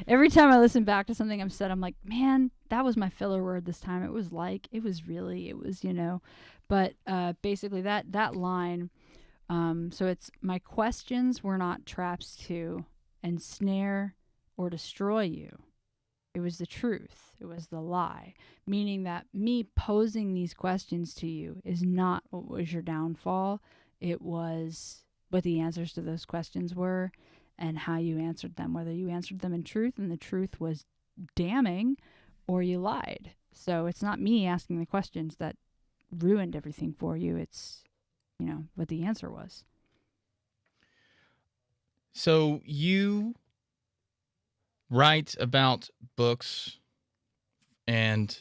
every time I listen back to something I've said, I'm like, man, that was my filler word this time. It was like, it was really, it was, But basically that line, so it's my questions were not traps to ensnare or destroy you. It was the truth. It was the lie. Meaning that me posing these questions to you is not what was your downfall. It was what the answers to those questions were and how you answered them. Whether you answered them in truth and the truth was damning or you lied. So it's not me asking the questions that ruined everything for you. It's, what the answer was. So you write about books, and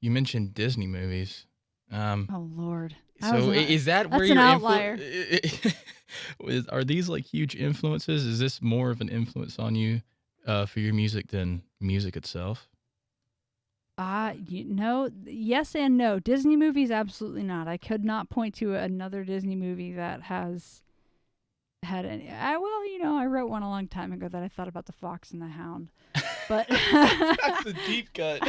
you mentioned Disney movies. Oh, Lord. So is that where that's an your outlier. Are these like huge influences? Is this more of an influence on you for your music than music itself? Yes and no. Disney movies, absolutely not. I could not point to another Disney movie that has had any. I wrote one a long time ago that I thought about the Fox and the Hound. But That's the deep cut.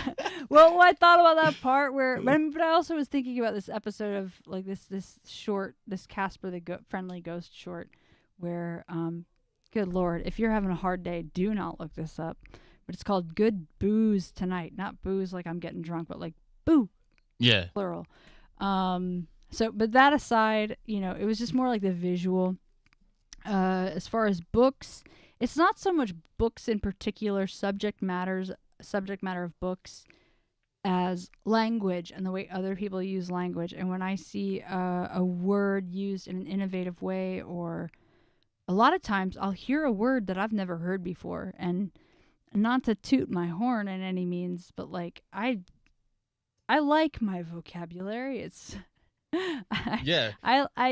well, I thought about that part where, but I also was thinking about this episode of like this short, this Casper the Friendly Ghost short, where good Lord, if you're having a hard day, do not look this up. But it's called Good Booze Tonight, not booze like I'm getting drunk, but like boo, Yeah. plural. But that aside, it was just more like the visual. As far as books, it's not so much books in particular, subject matter of books, as language and the way other people use language. And when I see a word used in an innovative way, or a lot of times I'll hear a word that I've never heard before, and not to toot my horn in any means, but like I like my vocabulary. It's Yeah. I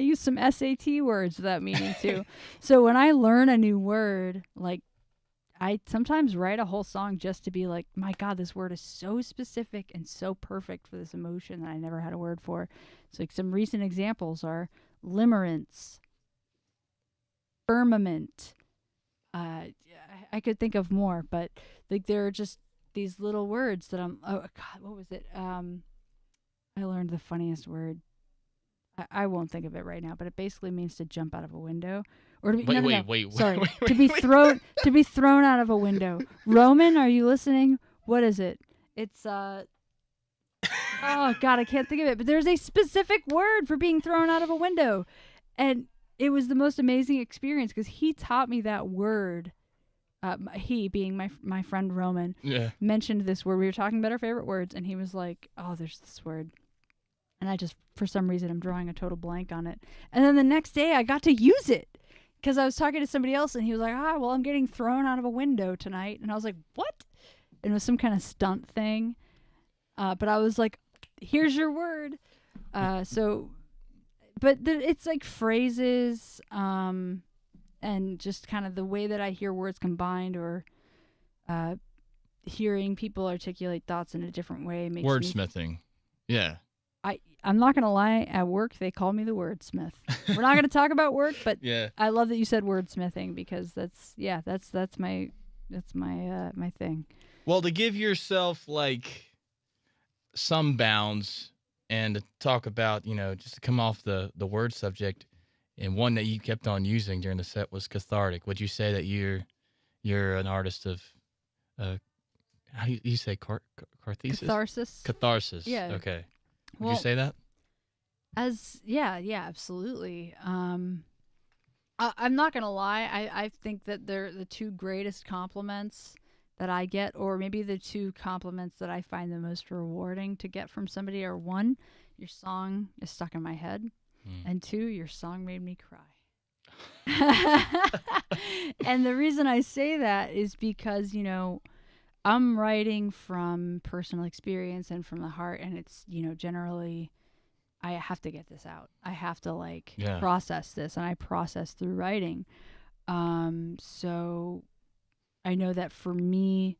use some SAT words without meaning to. So when I learn a new word, like I sometimes write a whole song just to be like, my God, this word is so specific and so perfect for this emotion that I never had a word for. So like some recent examples are limerence, firmament. I could think of more, but like there are just these little words that oh God, what was it? I learned the funniest word. I won't think of it right now, but it basically means to jump out of a window, or to be Wait. Sorry, wait, to be wait. to be thrown out of a window. Roman, are you listening? What is it? It's oh God, I can't think of it. But there's a specific word for being thrown out of a window, and it was the most amazing experience because he taught me that word. He, being my friend Roman, mentioned this word. We were talking about our favorite words, and he was like, "Oh, there's this word." And I just, for some reason, I'm drawing a total blank on it. And then the next day I got to use it because I was talking to somebody else and he was like, well, I'm getting thrown out of a window tonight. And I was like, what? And it was some kind of stunt thing. But I was like, here's your word. It's like phrases and just kind of the way that I hear words combined, or hearing people articulate thoughts in a different way makes Wordsmithing. Yeah. I'm not gonna lie. At work, they call me the wordsmith. We're not gonna talk about work, but Yeah. I love that you said wordsmithing because that's my my thing. Well, to give yourself like some bounds and to talk about, just to come off the word subject, and one that you kept on using during the set was cathartic. Would you say that you're an artist of how do you say catharsis? Catharsis. Catharsis. Yeah. Okay. Would you say that? Yeah, absolutely. I'm not gonna lie. I think that they're the two greatest compliments that I get, or maybe the two compliments that I find the most rewarding to get from somebody, are one, your song is stuck in my head, and two, your song made me cry. And the reason I say that is because, I'm writing from personal experience and from the heart, and it's, generally I have to get this out. I have to process this, and I process through writing. So I know that for me,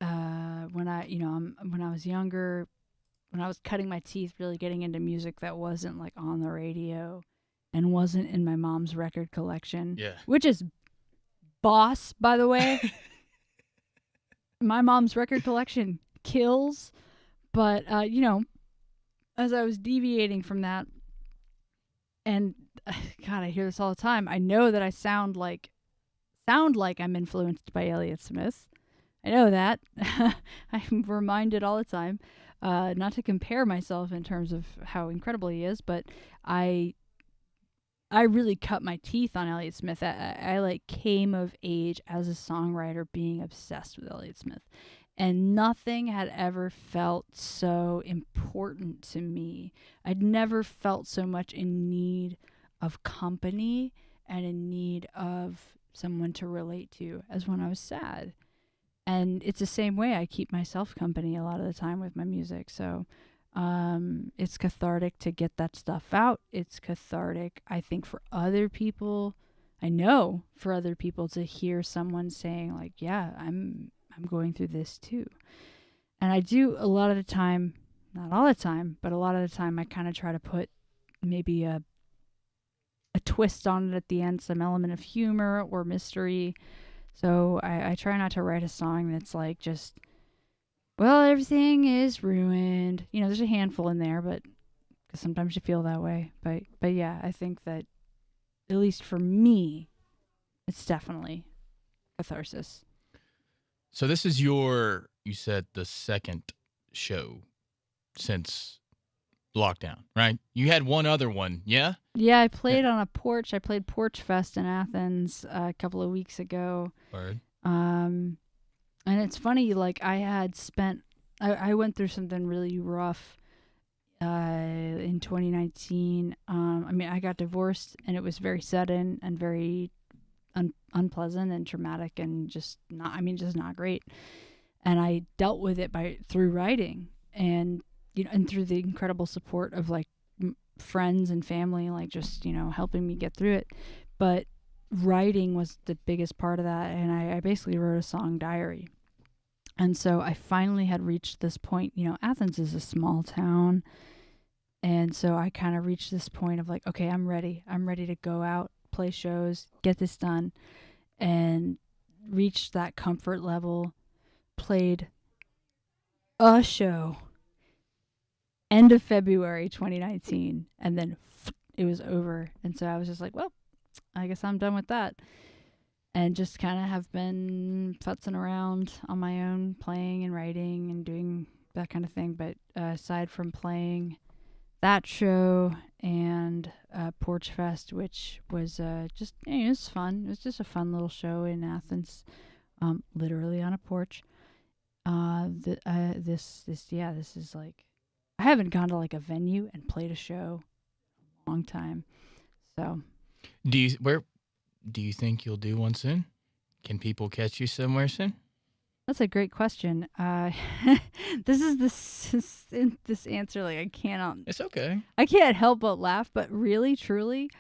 when I was younger, when I was cutting my teeth, really getting into music that wasn't like on the radio, and wasn't in my mom's record collection. Yeah. Which is boss, by the way. My mom's record collection kills, but as I was deviating from that, and God, I hear this all the time. I know that I sound like I'm influenced by Elliott Smith. I know that. I'm reminded all the time, not to compare myself in terms of how incredible he is, but I really cut my teeth on Elliott Smith. I like came of age as a songwriter being obsessed with Elliott Smith. And nothing had ever felt so important to me. I'd never felt so much in need of company and in need of someone to relate to as when I was sad. And it's the same way I keep myself company a lot of the time with my music. So it's cathartic to get that stuff out. It's cathartic, I think, for other people. I know for other people to hear someone saying like, yeah, I'm going through this too. And I do a lot of the time, not all the time, but a lot of the time I kind of try to put maybe a twist on it at the end, some element of humor or mystery. So I try not to write a song that's like just, well, everything is ruined. There's a handful in there, but cause sometimes you feel that way. But yeah, I think that at least for me, it's definitely catharsis. So this is you said the second show since lockdown, right? You had one other one, yeah? Yeah, I played on a porch. I played Porch Fest in Athens a couple of weeks ago. Word. And it's funny, like I went through something really rough in 2019. I got divorced, and it was very sudden and very unpleasant and traumatic and just not great. And I dealt with it through writing and through the incredible support of like friends and family, like just helping me get through it. But writing was the biggest part of that, and I basically wrote a song diary. And so I finally had reached this point. Athens is a small town, and so I kind of reached this point of like, okay, I'm ready to go out, play shows, get this done, and reached that comfort level. Played a show end of February 2019, and then it was over. And so I was just like, well, I guess I'm done with that, and just kind of have been futzing around on my own, playing and writing and doing that kind of thing. But aside from playing that show and Porch Fest, which was just it was fun. It was just a fun little show in Athens, literally on a porch. This is like, I haven't gone to like a venue and played a show in a long time. So, do you think you'll do one soon? Can people catch you somewhere soon? That's a great question. This is this answer. Like I cannot. It's okay. I can't help but laugh. But really, truly,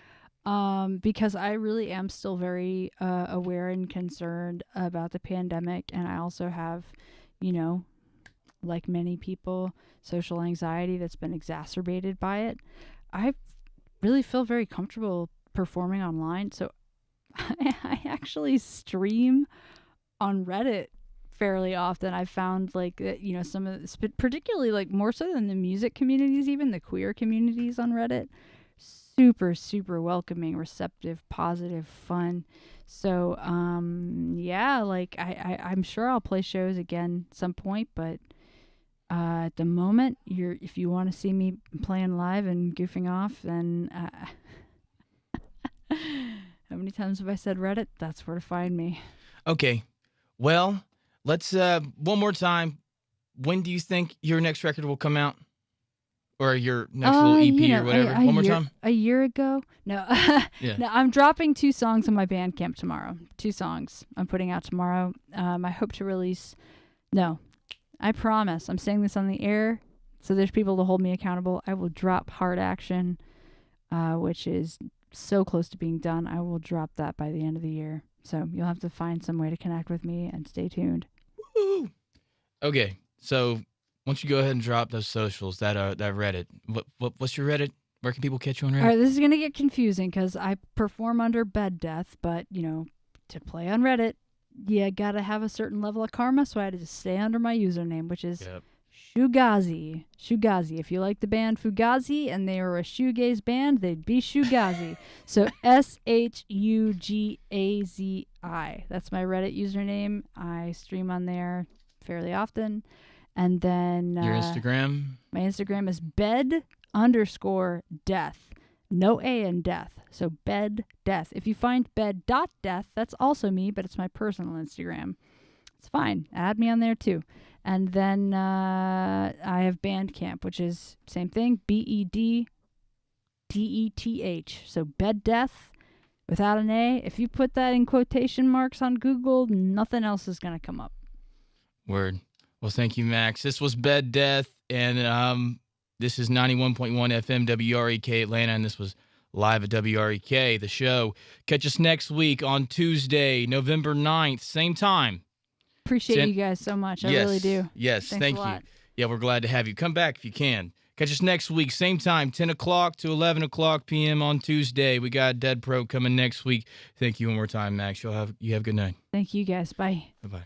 because I really am still very aware and concerned about the pandemic, and I also have, like many people, social anxiety that's been exacerbated by it. I really feel very comfortable performing online, so I actually stream on Reddit fairly often. I've found like some of the, particularly like more so than the music communities, even the queer communities on Reddit, super welcoming, receptive, positive, fun. So yeah, like I'm sure I'll play shows again at some point, but at the moment, if you want to see me playing live and goofing off, then how many times have I said Reddit? That's where to find me. Okay. Well, let's one more time. When do you think your next record will come out? Or your next little EP or whatever? One more time? A year ago? No. Yeah. No, I'm dropping 2 songs on my BandCamp tomorrow. 2 songs I'm putting out tomorrow. I hope to release... No. I promise. I'm saying this on the air, so there's people to hold me accountable. I will drop Hard Action, which is so close to being done. I will drop that by the end of the year. So you'll have to find some way to connect with me and stay tuned. Woo! Okay, so once you go ahead and drop those socials, that Reddit, what's your Reddit Where can people catch you on All Reddit? right, this is going to get confusing because I perform under beddeth, but, to play on Reddit, you got to have a certain level of karma, so I had to just stay under my username, which is Shugazi. Shugazi. If you like the band Fugazi and they were a shoegaze band, they'd be Shugazi. So Shugazi. That's my Reddit username. I stream on there fairly often. And then Your Instagram? My Instagram is bed_death. No A in death. So beddeth. If you find bed.death, that's also me, but it's my personal Instagram. It's fine. Add me on there too. And then I have BandCamp, which is same thing, BEDDETH. So beddeth without an A. If you put that in quotation marks on Google, nothing else is going to come up. Word. Well, thank you, Max. This was beddeth, and this is 91.1 FM WREK Atlanta, and this was live at WREK, the show. Catch us next week on Tuesday, November 9th, same time. Appreciate you guys so much. I really do. Yes, Thanks thank a you. lot. Yeah, we're glad to have you. Come back if you can. Catch us next week, same time, 10 o'clock to 11 o'clock p.m. on Tuesday. We got Dead Pro coming next week. Thank you one more time, Max. You have a good night. Thank you guys. Bye. Bye-bye.